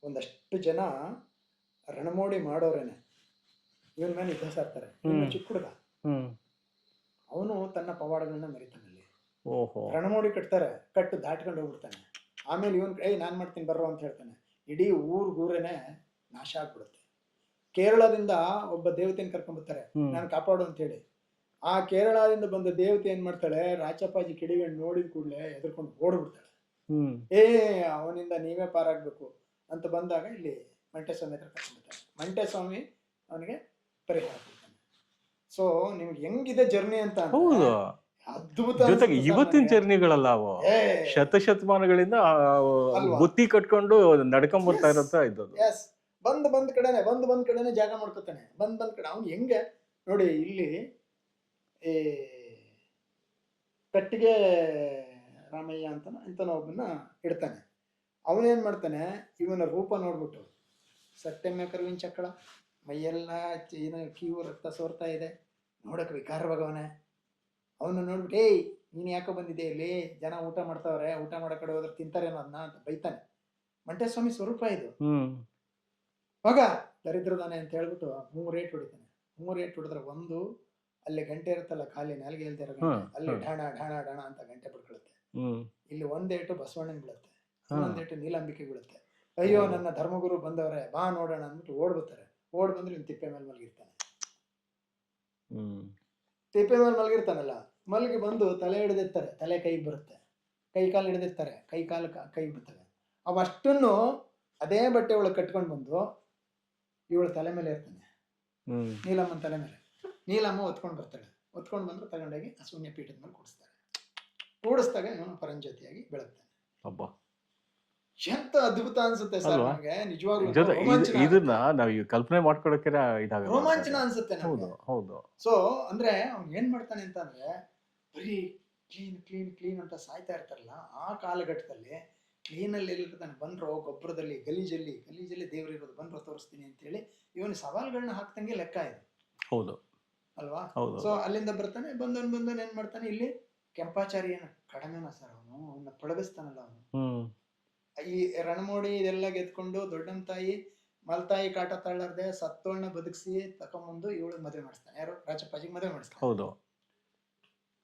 C: ಒಂದಷ್ಟು ಜನ ರಣಮೋಡಿ ಮಾಡೋರೇನೆ ಇವನ್ ಮೇಲೆ ಯುದ್ಧ ಸಾರ್ತಾರೆ. ಚಿಕ್ಕ ಹುಡುಗ ಅವನು ತನ್ನ ಪವಾಡಗಳನ್ನ ಮರಿತಾನಲ್ಲಿ. ರಣಮೋಡಿ ಕಟ್ತಾರೆ, ಕಟ್ಟು ದಾಟ್ಕೊಂಡು ಹೋಗ್ಬಿಡ್ತಾನೆ. ಆಮೇಲೆ ಇವನ್ ನಾನ್ ಮಾಡ್ತೀನಿ ಬರ್ರೋ ಅಂತ ಹೇಳ್ತಾನೆ. ಇಡೀ ಊರೇನೆ ನಾಶ ಆಗ್ಬಿಡುತ್ತೆ. ಕೇರಳದಿಂದ ಒಬ್ಬ ದೇವತೆಯನ್ನು ಕರ್ಕೊಂಡ್ಬರ್ತಾರೆ, ನಾನು ಕಾಪಾಡು ಅಂತ ಹೇಳಿ. ಆ ಕೇರಳದಿಂದ ಬಂದ ದೇವತೆ ಏನ್ ಮಾಡ್ತಾಳೆ, ರಾಚಪ್ಪಾಜಿ ಕಿಡಿಗಣ್ಣು ನೋಡಿದ ಕೂಡಲೇ ಎದುರ್ಕೊಂಡು ಓಡ್ಬಿಡ್ತಾಳೆ. ಅವನಿಂದ ನೀವೇ ಪಾರಾಗ್ಬೇಕು ಅಂತ ಬಂದಾಗ ಇಲ್ಲಿ ಮಂಟೇಸ್ವಾಮಿ ಹತ್ರ ಕರ್ಕೊಂಡ್ಬಿಡ್ತಾನೆ. ಮಂಟೇಸ್ವಾಮಿ ಅವನಿಗೆ ಪರಿಹಾರ ಕೊಡ್ತಾನೆ. ಸೊ ನಿಮ್ಗೆ ಹೆಂಗಿದೆ ಜರ್ನಿ ಅಂತ. ಅದ್ಭುತ.
B: ಜೊತೆಗೆ ಇವತ್ತಿನ ಜರ್ನಿಗಳಲ್ಲ ಅವು, ಶತಮಾನಗಳಿಂದ ಬುತ್ತಿ ಕಟ್ಕೊಂಡು ನಡ್ಕೊಂಡ್ ಬರ್ತಾ ಇರೋಂತ ಇದ್ದದ್ದು.
C: ಎಸ್, ಬಂದ್ ಕಡೆನೆ ಜಾಗ ಮಾಡ್ಕೊತಾನೆ. ಬಂದ್ ಕಡೆ ಅವ್ನು ಹೆಂಗೆ ನೋಡಿ, ಇಲ್ಲಿ ಈ ಕಟ್ಟಿಗೆ ರಾಮಯ್ಯ ಅಂತನ ಒಬ್ಬನ ಇಡ್ತಾನೆ. ಅವನೇನ್ ಮಾಡ್ತಾನೆ, ಇವನ ರೂಪ ನೋಡ್ಬಿಟ್ಟು, ಸತ್ಯಮ್ಯ ಕರುವಿನ ಚಕ್ಕಳ, ಮೈಯೆಲ್ಲ ಕೀವು ರಕ್ತ ಸೋರ್ತಾ ಇದೆ, ನೋಡಕ್ ವಿಕಾರವಾಗವನೆ. ಅವನು ನೋಡ್ಬಿಟ್ಟು, ನೀನ್ ಯಾಕೋ ಬಂದಿದೆ ಇಲ್ಲಿ, ಜನ ಊಟ ಮಾಡ್ತಾವ್ರೆ, ಊಟ ಮಾಡೋ ಕಡೆ ಹೋದ್ರೆ ತಿಂತಾರೇನೋ ಅದನ್ನ ಅಂತ ಬೈತಾನೆ. ಮಂಟೇಸ್ವಾಮಿ ಸ್ವರೂಪ ಇದು. ಮಗ ದರಿದ್ರದಾನೆ ಅಂತ ಹೇಳ್ಬಿಟ್ಟು 3 ಏಟ್ ಹೊಡಿತಾನೆ. 3 ಏಟ್ ಹೊಡೆದ್ರೆ, ಒಂದು ಅಲ್ಲಿ ಗಂಟೆ ಇರುತ್ತಲ್ಲ ಖಾಲಿ ನಾಲ್ಗೆ ಹೇಳ್ತಿರೋ ಗಂಟೆ, ಅಲ್ಲಿ ಢಾಣ ಢಾಣ ಢಾಣ ಅಂತ ಗಂಟೆ ಬಿಡ್ಕೊಳುತ್ತೆ. ಇಲ್ಲಿ 1 ಏಟು ಬಸವಣ್ಣನ್ ಬೀಳುತ್ತೆ, 1 ಏಟು ನೀಲಾಂಬಿಕೆ ಬೀಳುತ್ತೆ. ಅಯ್ಯೋ ನನ್ನ ಧರ್ಮಗುರು ಬಂದವ್ರೆ, ಬಾ ನೋಡೋಣ ಅಂದ್ಬಿಟ್ಟು ಓಡ್ಬಿಡ್ತಾರೆ. ಓಡ್ ಬಂದ್ರೆ ಇವ್ನು ತಿಪ್ಪೆ ಮೇಲೆ ಮಲಗಿರ್ತಾನೆ. ತಿಪ್ಪೆ ಮೇಲೆ ಮಲಗಿರ್ತಾನಲ್ಲ, ಮಲಗಿ ಬಂದು ತಲೆ ಹಿಡಿದಿರ್ತಾರೆ, ತಲೆ ಕೈಗೆ ಬರುತ್ತೆ. ಕೈ ಕಾಲು ಹಿಡಿದಿರ್ತಾರೆ, ಕೈ ಕಾಲು ಕೈ ಬಿಡ್ತವೆ. ಅವಷ್ಟನ್ನು ಅದೇ ಬಟ್ಟೆ ಒಳಗೆ ಕಟ್ಕೊಂಡು ಬಂದು ಇವಳು ತಲೆ ಮೇಲೆ ಇರ್ತಾನೆ, ನೀಲಮ್ಮನ ತಲೆ ಮೇಲೆ. ನೀಲಮ್ಮ ಹೊತ್ಕೊಂಡು ಬರ್ತಾಳೆ. ಹೊತ್ಕೊಂಡು ಬಂದ್ರೆ ತಗೊಂಡೋಗಿ ಆ ಶೂನ್ಯ ಪೀಠದ ಮೇಲೆ ಕೂಡಿಸ್ತಾರೆ. ಕೂಡಿಸ್ದಾಗ ಇವನು ಪರಂಜ್ಯೋತಿಯಾಗಿ ಬೆಳಗ್ತಾನೆ. ಎಂತ ಅದ್ಭುತ ಅನ್ಸುತ್ತೆ ಸರ್
B: ಅಲ್ವಾ?
C: ನಮ್ಗೆ ನಿಜವಾಗ್ಲೂ
B: ಜೊತೆ
C: ರೋಮಾಂಚನ
B: ಇದನ್ನ ನಾವು ಈಗ ಕಲ್ಪನೆ ಮಾಡ್ಕೊಳಕ್ಕೆ ಇದಾಗಲ್ಲ.
C: ರೋಮಾಂಚನ ಅನ್ಸುತ್ತೆ
B: ಹೌದು
C: ನಮ್ಗೆ.
B: ಹೌದು.
C: ಸೊ ಅಂದ್ರೆ ಅವ್ನ್ ಏನ್ ಮಾಡ್ತಾನೆ ಅಂತ ಅಂದ್ರೆ ಬರೀ ಕ್ಲೀನ್ ಕ್ಲೀನ್ ಕ್ಲೀನ್ ಅಂತ ಸಾಯ್ತಾ ಇರ್ತಾರಲ್ಲ ಆ ಕಾಲಘಟ್ಟದಲ್ಲಿ ಕ್ಲೀನ್ ಅಲ್ಲಿ ಎಲ್ಲಿರ್ತಾನೆ, ಬಂದ್ರೋ ಗೊಬ್ಬರದಲ್ಲಿ ಗಲೀಜಲ್ಲಿ ದೇವ್ರು ಇರೋದು, ಬಂದ್ರೋ ತೋರಿಸ್ತೀನಿ ಅಂತ ಹೇಳಿ ಇವನು ಸವಾಲ್ಗಳನ್ನ ಹಾಕ್ತಂಗೆ ಲೆಕ್ಕ ಇದು
B: ಹೌದು
C: ಅಲ್ವಾ.
B: ಹೌದು.
C: ಸೊ ಅಲ್ಲಿಂದ ಬರ್ತಾನೆ, ಬಂದವನ್ ಏನ್ ಮಾಡ್ತಾನೆ, ಇಲ್ಲಿ ಕೆಂಪಾಚಾರಿ ಏನ ಕಡಿಮೆನ ಸರ್, ಅವನ್ನ ಪಳಗಿಸ್ತಾನಲ್ಲ ಅವನು. ಈ ರಣಮೋಡಿ ಇದೆಲ್ಲ ಗೆದ್ಕೊಂಡು ದೊಡ್ಡಮ್ಮ ತಾಯಿ ಮಲ್ತಾಯಿ ಕಾಟ ತಾಳಾರ್ದೆ ಸತ್ತೋಳ್ನ ಬದುಕಿಸಿ ತಕೊಂಬಂದು ಇವಳು ಮದುವೆ ಮಾಡಿಸ್ತಾನೆ. ಯಾರು? ರಾಚಪ್ಪಾಜಿಗೆ ಮದುವೆ ಮಾಡಿಸ್ತಾನೆ.
B: ಹೌದು.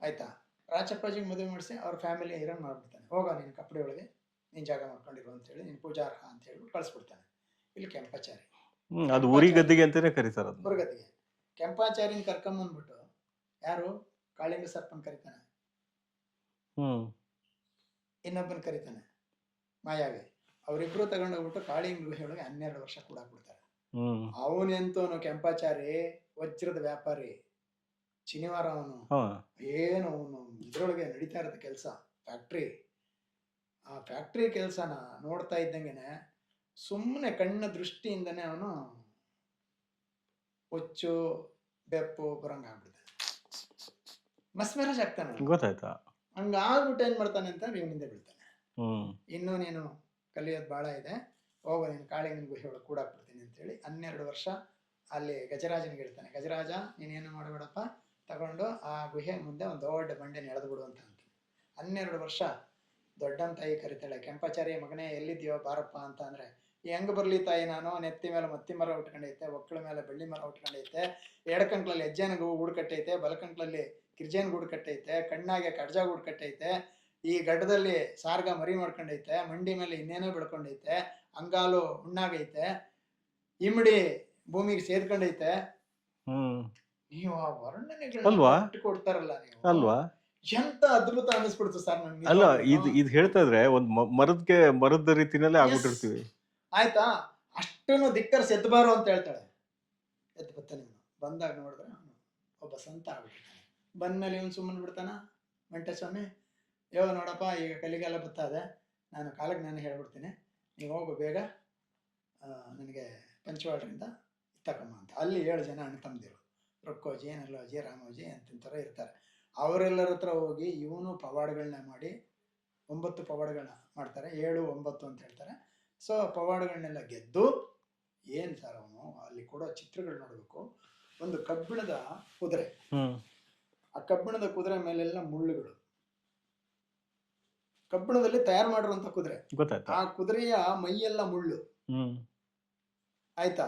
C: ಆಯ್ತಾ, ರಾಚಪ್ಪಾಜಿಗೆ ಮದುವೆ ಮಾಡಿಸಿ ಅವ್ರ ಫ್ಯಾಮಿಲಿ ಹೈರಾಣ್ ಮಾಡ್ಬಿಡ್ತಾನೆ. ಹೋಗ ನೀನ್ ಕಪ್ಪಡಿ ಒಳಗೆ ನೀನ್ ಜಾಗ ಮಾಡ್ಕೊಂಡಿರು ಅಂತ ಹೇಳಿ, ನೀನ್ ಪೂಜಾರ್ಹ ಅಂತ ಹೇಳ್ಬಿಟ್ಟು ಕಳಿಸ್ಬಿಡ್ತಾನೆ. ಇಲ್ಲಿ ಕೆಂಪಾಚಾರಿ,
B: ಅದು ಉರಿ ಗದ್ದಿಗೆ ಅಂತಾನೆ ಕರೀತಾರೆ ಅದು.
C: ಮುರುಗದಿಗೆ ಕೆಂಪಾಚಾರಿನ ಕರ್ಕೊಂಬಂದ್ಬಿಟ್ಟು ಯಾರು ಕಾಳಿಂಗ ಸರ್ಪನ್ ಕರಿತಾನೆ, ಇನ್ನೊಬ್ಬನ್ ಕರಿತಾನೆ ಮಾಯಾವಿ. ಅವರಿಬ್ರು ತಗೊಂಡೋಗ್ಬಿಟ್ಟು ಕಾಳಿಂಗ ಗುಹೆ ಒಳಗೆ 12 ವರ್ಷ ಕೂಡ ಬಿಡ್ತಾರೆ. ಅವನೆಂತವನು ಕೆಂಪಾಚಾರಿ ವಜ್ರದ ವ್ಯಾಪಾರಿ, ಶನಿವಾರ ಅವನು ಏನು ಅವನು ಇದ್ರೊಳಗೆ ನಡೀತಾ ಇರೋದು ಕೆಲಸ, ಫ್ಯಾಕ್ಟ್ರಿ. ಆ ಫ್ಯಾಕ್ಟ್ರಿ ಕೆಲಸನ ನೋಡ್ತಾ ಇದ್ದಂಗೆನೆ ಸುಮ್ಮನೆ ಕಣ್ಣ ದೃಷ್ಟಿಯಿಂದನೇ ಅವನು ಹುಚ್ಚು ಬೆಪ್ಪು ಬರಂಗ ಆಗ್ಬಿಡ್ತಾನೆ, ಮಸ್ಮೆರಾಜ್ ಆಗ್ತಾನೆ.
B: ಗೊತ್ತಾಯ್ತಾ?
C: ಹಂಗಾಗ್ಬಿಟ್ಟು ಏನ್ ಮಾಡ್ತಾನೆ ಅಂತ ಇವನಿಂದ ಬೀಳ್ತಾನೆ. ಇನ್ನು ನೀನು ಕಲಿಯೋದು ಬಹಳ ಇದೆ, ಹೋಗೋ ನೀನು ಕಾಳಿಂಗನ ಗುಹೆ ಒಳಗೆ ಕೂಡಾಕ್ಬಿಡ್ತೀನಿ ಅಂತೇಳಿ 12 ವರ್ಷ ಅಲ್ಲಿ ಗಜರಾಜನಿಗೆ ಹೇಳ್ತಾನೆ. ಗಜರಾಜ ನೀನೇನು ಮಾಡಬೇಡಪ್ಪ, ತಗೊಂಡು ಆ ಗುಹೆ ಮುಂದೆ ಒಂದು ದೊಡ್ಡ ಬಂಡೆನ ಎಳೆದು ಬಿಡು ಅಂತ ಅಂತಾನೆ. 12 ವರ್ಷ ದೊಡ್ಡಮ್ಮ ತಾಯಿ ಕರಿತಾಳೆ, ಕೆಂಪಾಚಾರಿ ಮಗನೇ ಎಲ್ಲಿದ್ಯೋ ಬಾರಪ್ಪ ಅಂತ. ಅಂದ್ರೆ ಹೆಂಗ್ ಬರ್ಲಿ ತಾಯಿ, ನಾನು ನೆತ್ತಿ ಮೇಲೆ ಮತ್ತಿ ಮರ ಉಟ್ಕೊಂಡೈತೆ, ಒಕ್ಕಳ ಮೇಲೆ ಬೆಳ್ಳಿ ಮರ ಉಟ್ಕೊಂಡೈತೆ, ಎಡಕಂಕ್ಳಲ್ಲಿ ಹೆಜ್ಜೆನ ಗೂಡು ಕಟ್ಟೈತೆ, ಬಲಕಂಕ್ಳಲ್ಲಿ ಕಿರ್ಜೇನ್ ಗೂಡು ಕಟ್ಟೈತೆ, ಕಣ್ಣಾಗೆ ಕಡ್ಜಾ ಗೂಡು ಕಟ್ಟೈತೆ, ಈ ಗಡ್ಡದಲ್ಲಿ ಸಾರ್ಗ ಮರಿ ಮಾಡ್ಕೊಂಡೈತೆ, ಮಂಡಿ ಮೇಲೆ ಇನ್ನೇನೋ ಬೆಳ್ಕೊಂಡೈತೆ, ಅಂಗಾಲು ಹುಣ್ಣಾಗೈತೆ, ಇಮ್ಮಡಿ ಭೂಮಿಗೆ ಸೇರ್ಕೊಂಡೈತೆ. ನೀವು ಆ ವರ್ಣನೆಗಳನ್ನ ಕೊಡ್ತಾರಲ್ಲ ನೀವು
B: ಅಲ್ವಾ,
C: ಎಂತ ಅದ್ಭುತ ಅನಿಸ್ಬಿಡ್ತು ಸರ್ ನನ್ಗೆ.
B: ಅಲ್ಲ ಇದು ಹೇಳ್ತಾ ಇದ್ರೆ ಒಂದ್ ಮರದ ರೀತಿನಲ್ಲೇ ಆಗ್ಬಿಟ್ಟಿರ್ತೀವಿ.
C: ಆಯ್ತಾ, ಅಷ್ಟನ್ನು ಧಿಕ್ಕರಿಸಿ ಎದ್ಬಾರು ಅಂತ ಹೇಳ್ತಾಳೆ. ಎದ್ದು ಬರ್ತಾನೆ. ಬಂದಾಗ ನೋಡಿದ್ರೆ ಒಬ್ಬ ಸಂತ ಆಗ್ಬಿಟ್ಟಿರ್ತಾನೆ. ಬಂದ್ಮೇಲೆ ಇವನು ಸುಮ್ಮನೆ ಬಿಡ್ತಾನ, ವೆಂಕಟಸ್ವಾಮಿ ನೋಡಪ್ಪ ಈಗ ಕಲಿಗಾಲ ಬರ್ತದೆ, ನಾನು ಕಾಲಕ್ಕೆ ನಾನು ಹೇಳ್ಬಿಡ್ತೀನಿ, ನೀವು ಹೋಗು ಬೇಗ ನನಗೆ ಪಂಚವಾಡರಿಂದ ಇತ್ತಕಮ್ಮ ಅಂತ. ಅಲ್ಲಿ 7 ಜನ ಅಣ್ಣ ತಮ್ಮದಿರು, ರೊಕ್ಕೋಜಿ, ನಲ್ಲೋಜಿ, ರಾಮೋಜಿ ಅಂತಿಂತರ ಇರ್ತಾರೆ. ಅವರೆಲ್ಲರ ಹತ್ರ ಹೋಗಿ ಇವನು ಪವಾಡಗಳನ್ನ ಮಾಡಿ 9 ಪವಾಡಗಳನ್ನ ಮಾಡ್ತಾರೆ, 7, 9 ಅಂತ ಹೇಳ್ತಾರೆ. ಸೊ ಪವಾಡಗಳನ್ನೆಲ್ಲ ಗೆದ್ದು ಏನ್ ಸರ್ ಅವನು ಅಲ್ಲಿ ಕೊಡೋ ಚಿತ್ರಗಳು ನೋಡ್ಬೇಕು. ಒಂದು ಕಬ್ಬಿಣದ ಕುದುರೆ, ಆ ಕಬ್ಬಿಣದ ಕುದುರೆ ಮೇಲೆಲ್ಲ ಮುಳ್ಳುಗಳು, ಕಬ್ಬಿಣದಲ್ಲಿ ತಯಾರು ಮಾಡಿರುವಂತ ಕುದುರೆ. ಆ ಕುದುರೆಯ ಮೈಯೆಲ್ಲ ಮುಳ್ಳು. ಆಯ್ತಾ,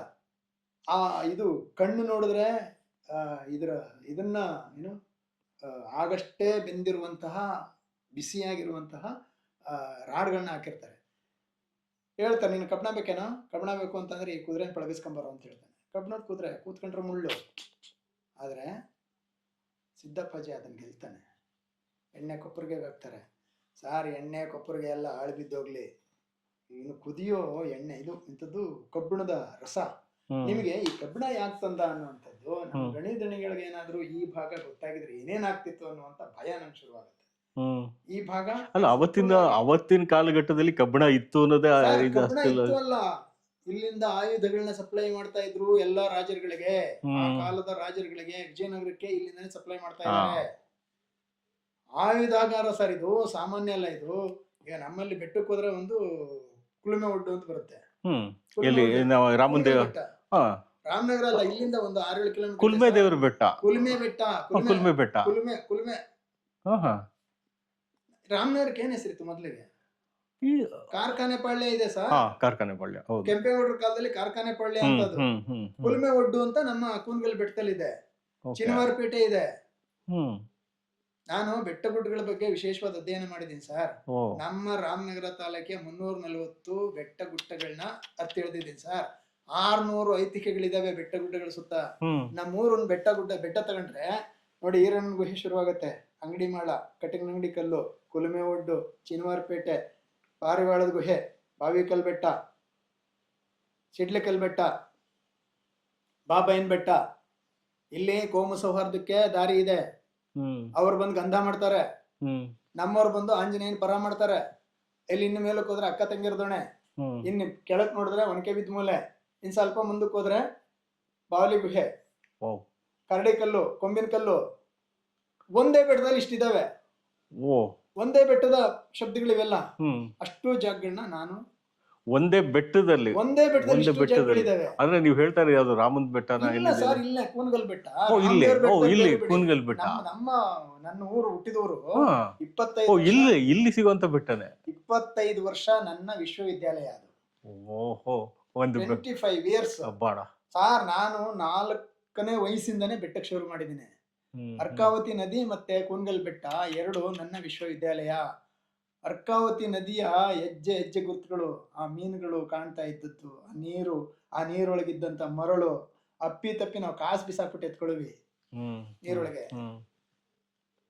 C: ಆ ಇದು ಕಣ್ಣು ನೋಡಿದ್ರೆ ಇದನ್ನ ಏನು ಆಗಷ್ಟೇ ಬೆಂದಿರುವಂತಹ ಬಿಸಿಯಾಗಿರುವಂತಹ ರಾಡ್ಗಳನ್ನ ಹಾಕಿರ್ತಾರೆ. ಹೇಳ್ತಾರೆ, ನೀನು ಕಬ್ಬಣ ಬೇಕೇನೋ, ಕಬ್ಬಣ ಬೇಕು ಅಂತಂದ್ರೆ ಈ ಕುದುರೆನ ಪಳಗಿಸ್ಕೊಂಬಾರೋ ಅಂತ ಹೇಳ್ತಾನೆ. ಕಬ್ಬಣದ ಕುದುರೆ ಕೂತ್ಕೊಂಡ್ರೆ ಮುಳ್ಳು. ಆದ್ರೆ ಸಿದ್ದಪ್ಪಾಜಿ ಅದನ್ನ ಗೆಲ್ತಾನೆ. ಎಣ್ಣೆ ಕೊಪ್ಪರಿಗೆ ಹಾಕ್ತಾರೆ. ಸಾರ್ ಎಣ್ಣೆ ಕೊಪ್ಪರಿಗೆ ಎಲ್ಲ ಹಾಳು ಬಿದ್ದೋಗ್ಲಿ, ಇನ್ನು ಕುದಿಯೋ ಎಣ್ಣೆ ಇದು ಇಂಥದ್ದು ಕಬ್ಬಿಣದ ರಸ. ನಿಮಗೆ ಈ ಕಬ್ಬಿಣ ಯಾಕೆ ತಂದ ಅನ್ನುವಂಥದ್ದು ನಮ್ಮ ಗಣಿ ದಣಿಗಳಿಗೆ ಏನಾದ್ರೂ ಈ ಭಾಗ ಗೊತ್ತಾಗಿದ್ರೆ ಏನೇನಾಗ್ತಿತ್ತು ಅನ್ನುವಂತ ಭಯ ನಂಗೆ ಶುರುವಾಗುತ್ತೆ. ಈ ಭಾಗ
B: ಅಲ್ಲ, ಅವತ್ತಿನ ಕಾಲಘಟ್ಟದಲ್ಲಿ ಕಬ್ಬಿಣ ಇತ್ತು ಅನ್ನೋದೇ
C: ಅಲ್ಲ, ಇಲ್ಲಿಂದ ಆಯುಧಗಳನ್ನ ಸಪ್ಲೈ ಮಾಡ್ತಾ ಇದ್ರು ಎಲ್ಲಾ ರಾಜರುಗಳಿಗೆ. ಆ ಕಾಲದ ರಾಜರುಗಳಿಗೆ ವಿಜಯನಗರಕ್ಕೆ ಇಲ್ಲಿಂದಾನೆ ಸಪ್ಲೈ ಮಾಡ್ತಾ ಇದ್ದಾರೆ. ಆಯುಧಾಗಾರ ಸರ್, ಇದು ಸಾಮಾನ್ಯ ಅಲ್ಲ. ಇದು ಈಗ ನಮ್ಮಲ್ಲಿ ಬೆಟ್ಟಕ್ಕೆ ಹೋದ್ರೆ ಒಂದು ಕುಲುಮೆ ಒಡ್ಡು ಅಂತ ಬರುತ್ತೆ, ರಾಮನಗರ ಅಲ್ಲ, ಇಲ್ಲಿಂದ ಒಂದು 6-7 ಕಿಲೋಮೀಟರ್
B: ಕುಲ್ಮೆ ದೇವರ ಬೆಟ್ಟ,
C: ಕುಲ್ಮೆ ಬೆಟ್ಟ,
B: ಕುಲ್ಮೆ ಬೆಟ್ಟ,
C: ಕುಲ್ಮೆ. ರಾಮನಗರಕ್ಕೆ ಏನ್ ಹೆಸರಿತ್ತು ಮೊದಲಿಗೆ? ಕಾರ್ಖಾನೆ ಪಾಳ್ಯ ಇದೆ ಸರ್.
B: ಕಾರ್ಖಾನೆ ಪಾಳ್ಯ,
C: ಕೆಂಪೇಗೌಡರ ಕಾಲದಲ್ಲಿ ಕಾರ್ಖಾನೆ ಪಾಳ್ಯ ಅಂತದ್ದು. ಕುಲ್ಮೆ ಒಡ್ಡು ಅಂತ ನಮ್ಮ ಕೂನ್ಗಲ್ ಬೆಟ್ಟದಲ್ಲಿ ಇದೆ, ಚಿನವಾರಪೇಟೆ ಇದೆ. ನಾನು ಬೆಟ್ಟ ಗುಡ್ಡಗಳ ಬಗ್ಗೆ ವಿಶೇಷವಾದ ಅಧ್ಯಯನ ಮಾಡಿದ್ದೀನಿ ಸರ್. ನಮ್ಮ ರಾಮನಗರ ತಾಲೂಕಿಗೆ 340 ಬೆಟ್ಟ ಗುಡ್ಡಗಳನ್ನ ಹತ್ತಿಳಿದಿದ್ದೀನಿ ಸರ್. 600 ಐತಿಹ್ಯಗಳಿದಾವೆ ಬೆಟ್ಟ ಗುಡ್ಡಗಳ ಸುತ್ತ. ನಮ್ಮೂರೊಂದು ಬೆಟ್ಟ ತಗೊಂಡ್ರೆ ನೋಡಿ, ಈರಣ್ಣ ಗುಹೆ ಶುರುವಾಗತ್ತೆ, ಅಂಗಡಿ ಮಾಳ, ಕಟ್ಟಿಂಗನಂಗಡಿ ಕಲ್ಲು, ಕುಲುಮೆ ಒಡ್ಡು, ಚಿನವಾರಪೇಟೆ, ಪಾರಿವಾಳದ ಗುಹೆ, ಬಾವಿಕಲ್ ಬೆಟ್ಟ, ಸಿಡ್ಲಿಕಲ್ ಬೆಟ್ಟ, ಬಾಬಾಯಿನ ಬೆಟ್ಟ. ಇಲ್ಲಿ ಕೋಮು ಸೌಹಾರ್ದಕ್ಕೆ ದಾರಿ ಇದೆ. ಅವ್ರು ಬಂದು ಗಂಧ ಮಾಡ್ತಾರೆ, ನಮ್ಮವ್ರು ಬಂದು ಆಂಜನೇಯನ ಪರ ಮಾಡ್ತಾರೆ. ಇಲ್ಲಿ ಇನ್ನು ಮೇಲಕ್ಕೆ ಹೋದ್ರೆ ಅಕ್ಕ ತಂಗಿರ ದೋಣೆ, ಇನ್ನು ಕೆಳಕ್ ನೋಡಿದ್ರೆ ಒಣಕೆ ಬಿದ್ದ ಮೂಲೆ, ಇನ್ ಸ್ವಲ್ಪ ಮುಂದಕ್ಕೆ ಹೋದ್ರೆ ಬಾವಲಿ ಗುಹೆ, ಕರಡಿ ಕಲ್ಲು, ಕೊಂಬಿನ ಕಲ್ಲು, ಒಂದೇ ಬೆಟ್ಟದಲ್ಲಿ ಇಷ್ಟಿದಾವೆ. ಒಂದೇ ಬೆಟ್ಟದ ಶಬ್ದಗಳಿವೆಲ್ಲ. ಅಷ್ಟು ಜಾಗಗಳನ್ನ ನಾನು
B: ಒಂದೇ ಬೆಟ್ಟದಲ್ಲಿ ಅಂದ್ರೆ ನೀವು ಹೇಳ್ತಾರೆ ಯಾವ್ದು ರಾಮನ್ ಬೆಟ್ಟನ?
C: ಇಲ್ಲ ಸರ್, ಇಲ್ಲ ಕೂನಗಲ್ ಬೆಟ್ಟ.
B: ಇಲ್ಲಿ ಕೂನಗಲ್ ಬೆಟ್ಟ
C: ನನ್ನ ಊರು ಹುಟ್ಟಿದವರು
B: 25 ಇಲ್ಲಿ ಸಿಗುವಂತ ಬೆಟ್ಟನೆ.
C: 25 ವರ್ಷ ನನ್ನ ವಿಶ್ವವಿದ್ಯಾಲಯ ಅದು.
B: ಓಹೋ, ಒಂದು
C: 25 ಇಯರ್ಸ್ ಸಾರ್. ನಾನು 4ನೇ ವಯಸ್ಸಿಂದಾನೇ ಬೆಟ್ಟಕ್ಕೆ ಶುರು ಮಾಡಿದ್ದೀನಿ. ಅರ್ಕಾವತಿ ನದಿ ಮತ್ತೆ ಕೂನಗಲ್ ಬೆಟ್ಟ ಎರಡು ನನ್ನ ವಿಶ್ವವಿದ್ಯಾಲಯ. ಅರ್ಕಾವತಿ ನದಿಯ ಹೆಜ್ಜೆ ಹೆಜ್ಜೆ ಗುರುತುಗಳು, ಆ ಮೀನುಗಳು ಕಾಣ್ತಾ ಇದ್ದದ್ದು, ಆ ನೀರೊಳಗಿದ್ದಂತ ಮರಳು, ಅಪ್ಪಿ ತಪ್ಪಿ ನಾವು ಕಾಸು ಬಿಸಾಕ್ಬಿಟ್ಟು ಎತ್ಕೊಳ್ಳುವಿ ನೀರೊಳಗೆ.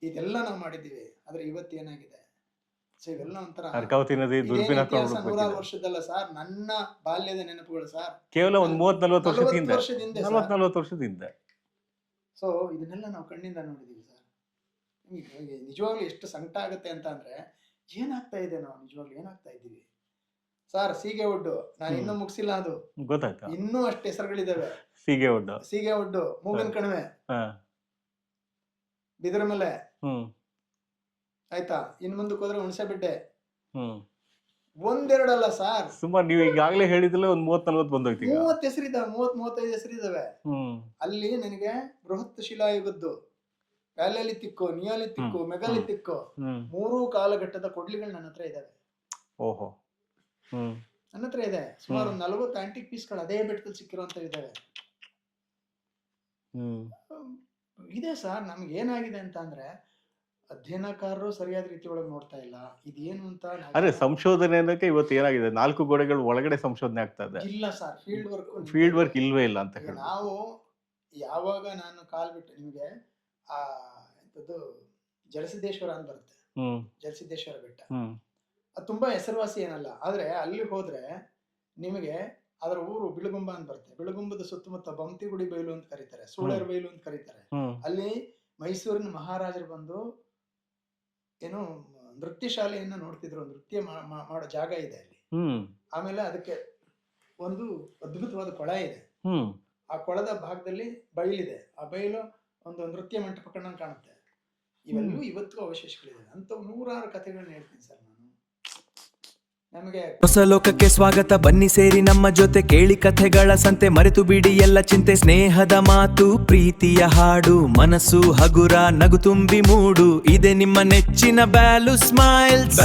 C: ಇದೆಲ್ಲ ನಾವು ಮಾಡಿದ್ದೀವಿ. ಆದ್ರೆ ಇವತ್ತೇನಾಗಿದೆ, ಸೊ ಇವೆಲ್ಲ ಒಂಥರ
B: ಅರ್ಕಾವತಿ ನದಿ
C: 100 ವರ್ಷದಲ್ಲ ಸರ್, ನನ್ನ ಬಾಲ್ಯದ ನೆನಪುಗಳು ಸರ್.
B: ಕೇವಲ ಒಂದು 30-40 ವರ್ಷದಿಂದ.
C: ಸೊ ಇದನ್ನೆಲ್ಲ ನಾವು ಕಣ್ಣಿಂದ ನೋಡಿದೀವಿ ಸರ್. ನಿಜವಾಗ್ಲೂ ಎಷ್ಟು ಸಂಕಟ ಆಗುತ್ತೆ ಅಂತ ಅಂದ್ರೆ, ಏನಾಗ್ತಾ ಇದೆ, ನಾವು ನಿಜವಾಗ್ಲೂ ಏನಾಗ್ತಾ ಇದ್ದೀವಿ ಸರ್. ಸೀಗೆ ಒಡ್ಡು ನಾನು ಇನ್ನೂ ಮುಗಿಸಿಲ್ಲ, ಅದು
B: ಗೊತ್ತಾಯ್ತಾ?
C: ಇನ್ನೂ ಅಷ್ಟು ಹೆಸರುಗಳಿದಾವೆ. ಸೀಗೆ ಒಡ್ಡು, ಮೂಗನ್ ಕಣಿವೆ, ಬಿದಿರ ಮೇಲೆ, ಆಯ್ತಾ. ಇನ್ ಮುಂದಕ್ಕೆ ಹೋದ್ರೆ ಹುಣಸೆ ಬಿಡ್ಡೆ. ಒಂದೆರಡಲ್ಲ ಸರ್,
B: ಸುಮಾರು ನೀವು ಈಗಾಗಲೇ ಹೇಳಿದ್ರೆ ಒಂದು 30-40 ಬಂದೋಯ್ತು.
C: 30 ಹೆಸರಿದಾವೆ, 30-35 ಹೆಸರಿದಾವೆ. ಅಲ್ಲಿ ನನಗೆ ಬೃಹತ್ ಶಿಲಾಯುಗದ್ದು, ಪ್ಯಾಲಿಯೋಲಿಥಿಕ್, ನಿಯೋಲಿಥಿಕ್, ಮೆಗಾಲಿಥಿಕ್ 3 ಕಾಲಘಟ್ಟದ ಕೊಡ್ಲಿಗಳು ನನ್ನ ಹತ್ರ ಇದಾವೆ.
B: ಓಹೋ,
C: ನನ್ನ ಹತ್ರ ಇದೆ. ಸುಮಾರು 40 ಆಂಟಿಕ್ ಪೀಸ್ಗಳು ಅದೇ ಬೆಟ್ಟದಲ್ಲಿ ಸಿಕ್ಕಿರುವಂತ ಇದಾವೆ. ಇದೆ ಸರ್. ನಮ್ಗೆ ಏನಾಗಿದೆ ಅಂತ ಅಂದ್ರೆ, ಅಧ್ಯಯನಕಾರರು ಸರಿಯಾದ ರೀತಿ ಒಳಗೆ ನೋಡ್ತಾ ಇಲ್ಲ ಇದೇನು ಅಂತ.
B: ಅದೇ ಸಂಶೋಧನೆ ಅನ್ನೋಕೆ ಇವತ್ತು ಏನಾಗಿದೆ, 4 ಗೋಡೆಗಳು ಒಳಗಡೆ ಸಂಶೋಧನೆ ಆಗ್ತಾ ಇದೆ.
C: ಇಲ್ಲ ಸರ್,
B: ಫೀಲ್ಡ್ ವರ್ಕ್ ಇಲ್ವೇ ಇಲ್ಲ ಅಂತ ಹೇಳಿ.
C: ನಾವು ಯಾವಾಗ ನಾನು ಕಾಲ್ ಬಿಟ್ಟು ನಿಮಗೆ ಆ ಎಂತದ್ದು ಜಲಸಿದ್ದೇಶ್ವರ ಅಂತ ಬರುತ್ತೆ, ಜಲಸಿದ್ದೇಶ್ವರ ಬೆಟ್ಟ, ಅದು ತುಂಬಾ ಹೆಸರುವಾಸಿ ಏನಲ್ಲ. ಆದ್ರೆ ಅಲ್ಲಿ ಹೋದ್ರೆ ನಿಮಗೆ ಅದರ ಊರು ಬಿಳುಗುಂಬ ಅಂತ ಬರುತ್ತೆ. ಬಿಳುಗುಂಬದ ಸುತ್ತಮುತ್ತ ಬಂತಿಗುಡಿ ಬೈಲು ಅಂತ ಕರೀತಾರೆ, ಸೂಳೇರು ಬೈಲು ಅಂತ ಕರೀತಾರೆ. ಅಲ್ಲಿ ಮೈಸೂರಿನ ಮಹಾರಾಜರು ಬಂದು ಏನು ನೃತ್ಯ ಶಾಲೆಯನ್ನ ನೋಡ್ತಿದ್ರು, ನೃತ್ಯ ಮಾಡೋ ಜಾಗ ಇದೆ ಅಲ್ಲಿ. ಆಮೇಲೆ ಅದಕ್ಕೆ ಒಂದು ಅದ್ಭುತವಾದ ಕೊಳ ಇದೆ. ಆ ಕೊಳದ ಭಾಗದಲ್ಲಿ ಬಯಲಿದೆ. ಆ ಬಯಲು ಒಂದು ನೃತ್ಯ ಮಂಟಪ ಕಂಡಂಗೆ ಕಾಣುತ್ತೆ. ಇವೆಲ್ಲೂ ಇವತ್ತು ಅವಶೇಷಗಳಿದೆ. ಅಂತ 100 ಕಥೆಗಳನ್ನ ಹೇಳ್ತೀನಿ ಸರ್ ನಾನು. ನಮಗೆ
A: ಹೊಸ ಲೋಕಕ್ಕೆ ಸ್ವಾಗತ, ಬನ್ನಿ ಸೇರಿ ನಮ್ಮ ಜೊತೆ, ಕೇಳಿ ಕಥೆಗಳ ಸಂತೆ, ಮರೆತು ಬಿಡಿ ಎಲ್ಲ ಚಿಂತೆ. ಸ್ನೇಹದ ಮಾತು, ಪ್ರೀತಿಯ ಹಾಡು, ಮನಸ್ಸು ಹಗುರ, ನಗು ತುಂಬಿ ಮೂಡು. ಇದೆ ನಿಮ್ಮ ನೆಚ್ಚಿನ ಬ್ಯಾಲು ಸ್ಮೈಲ್ಸ್.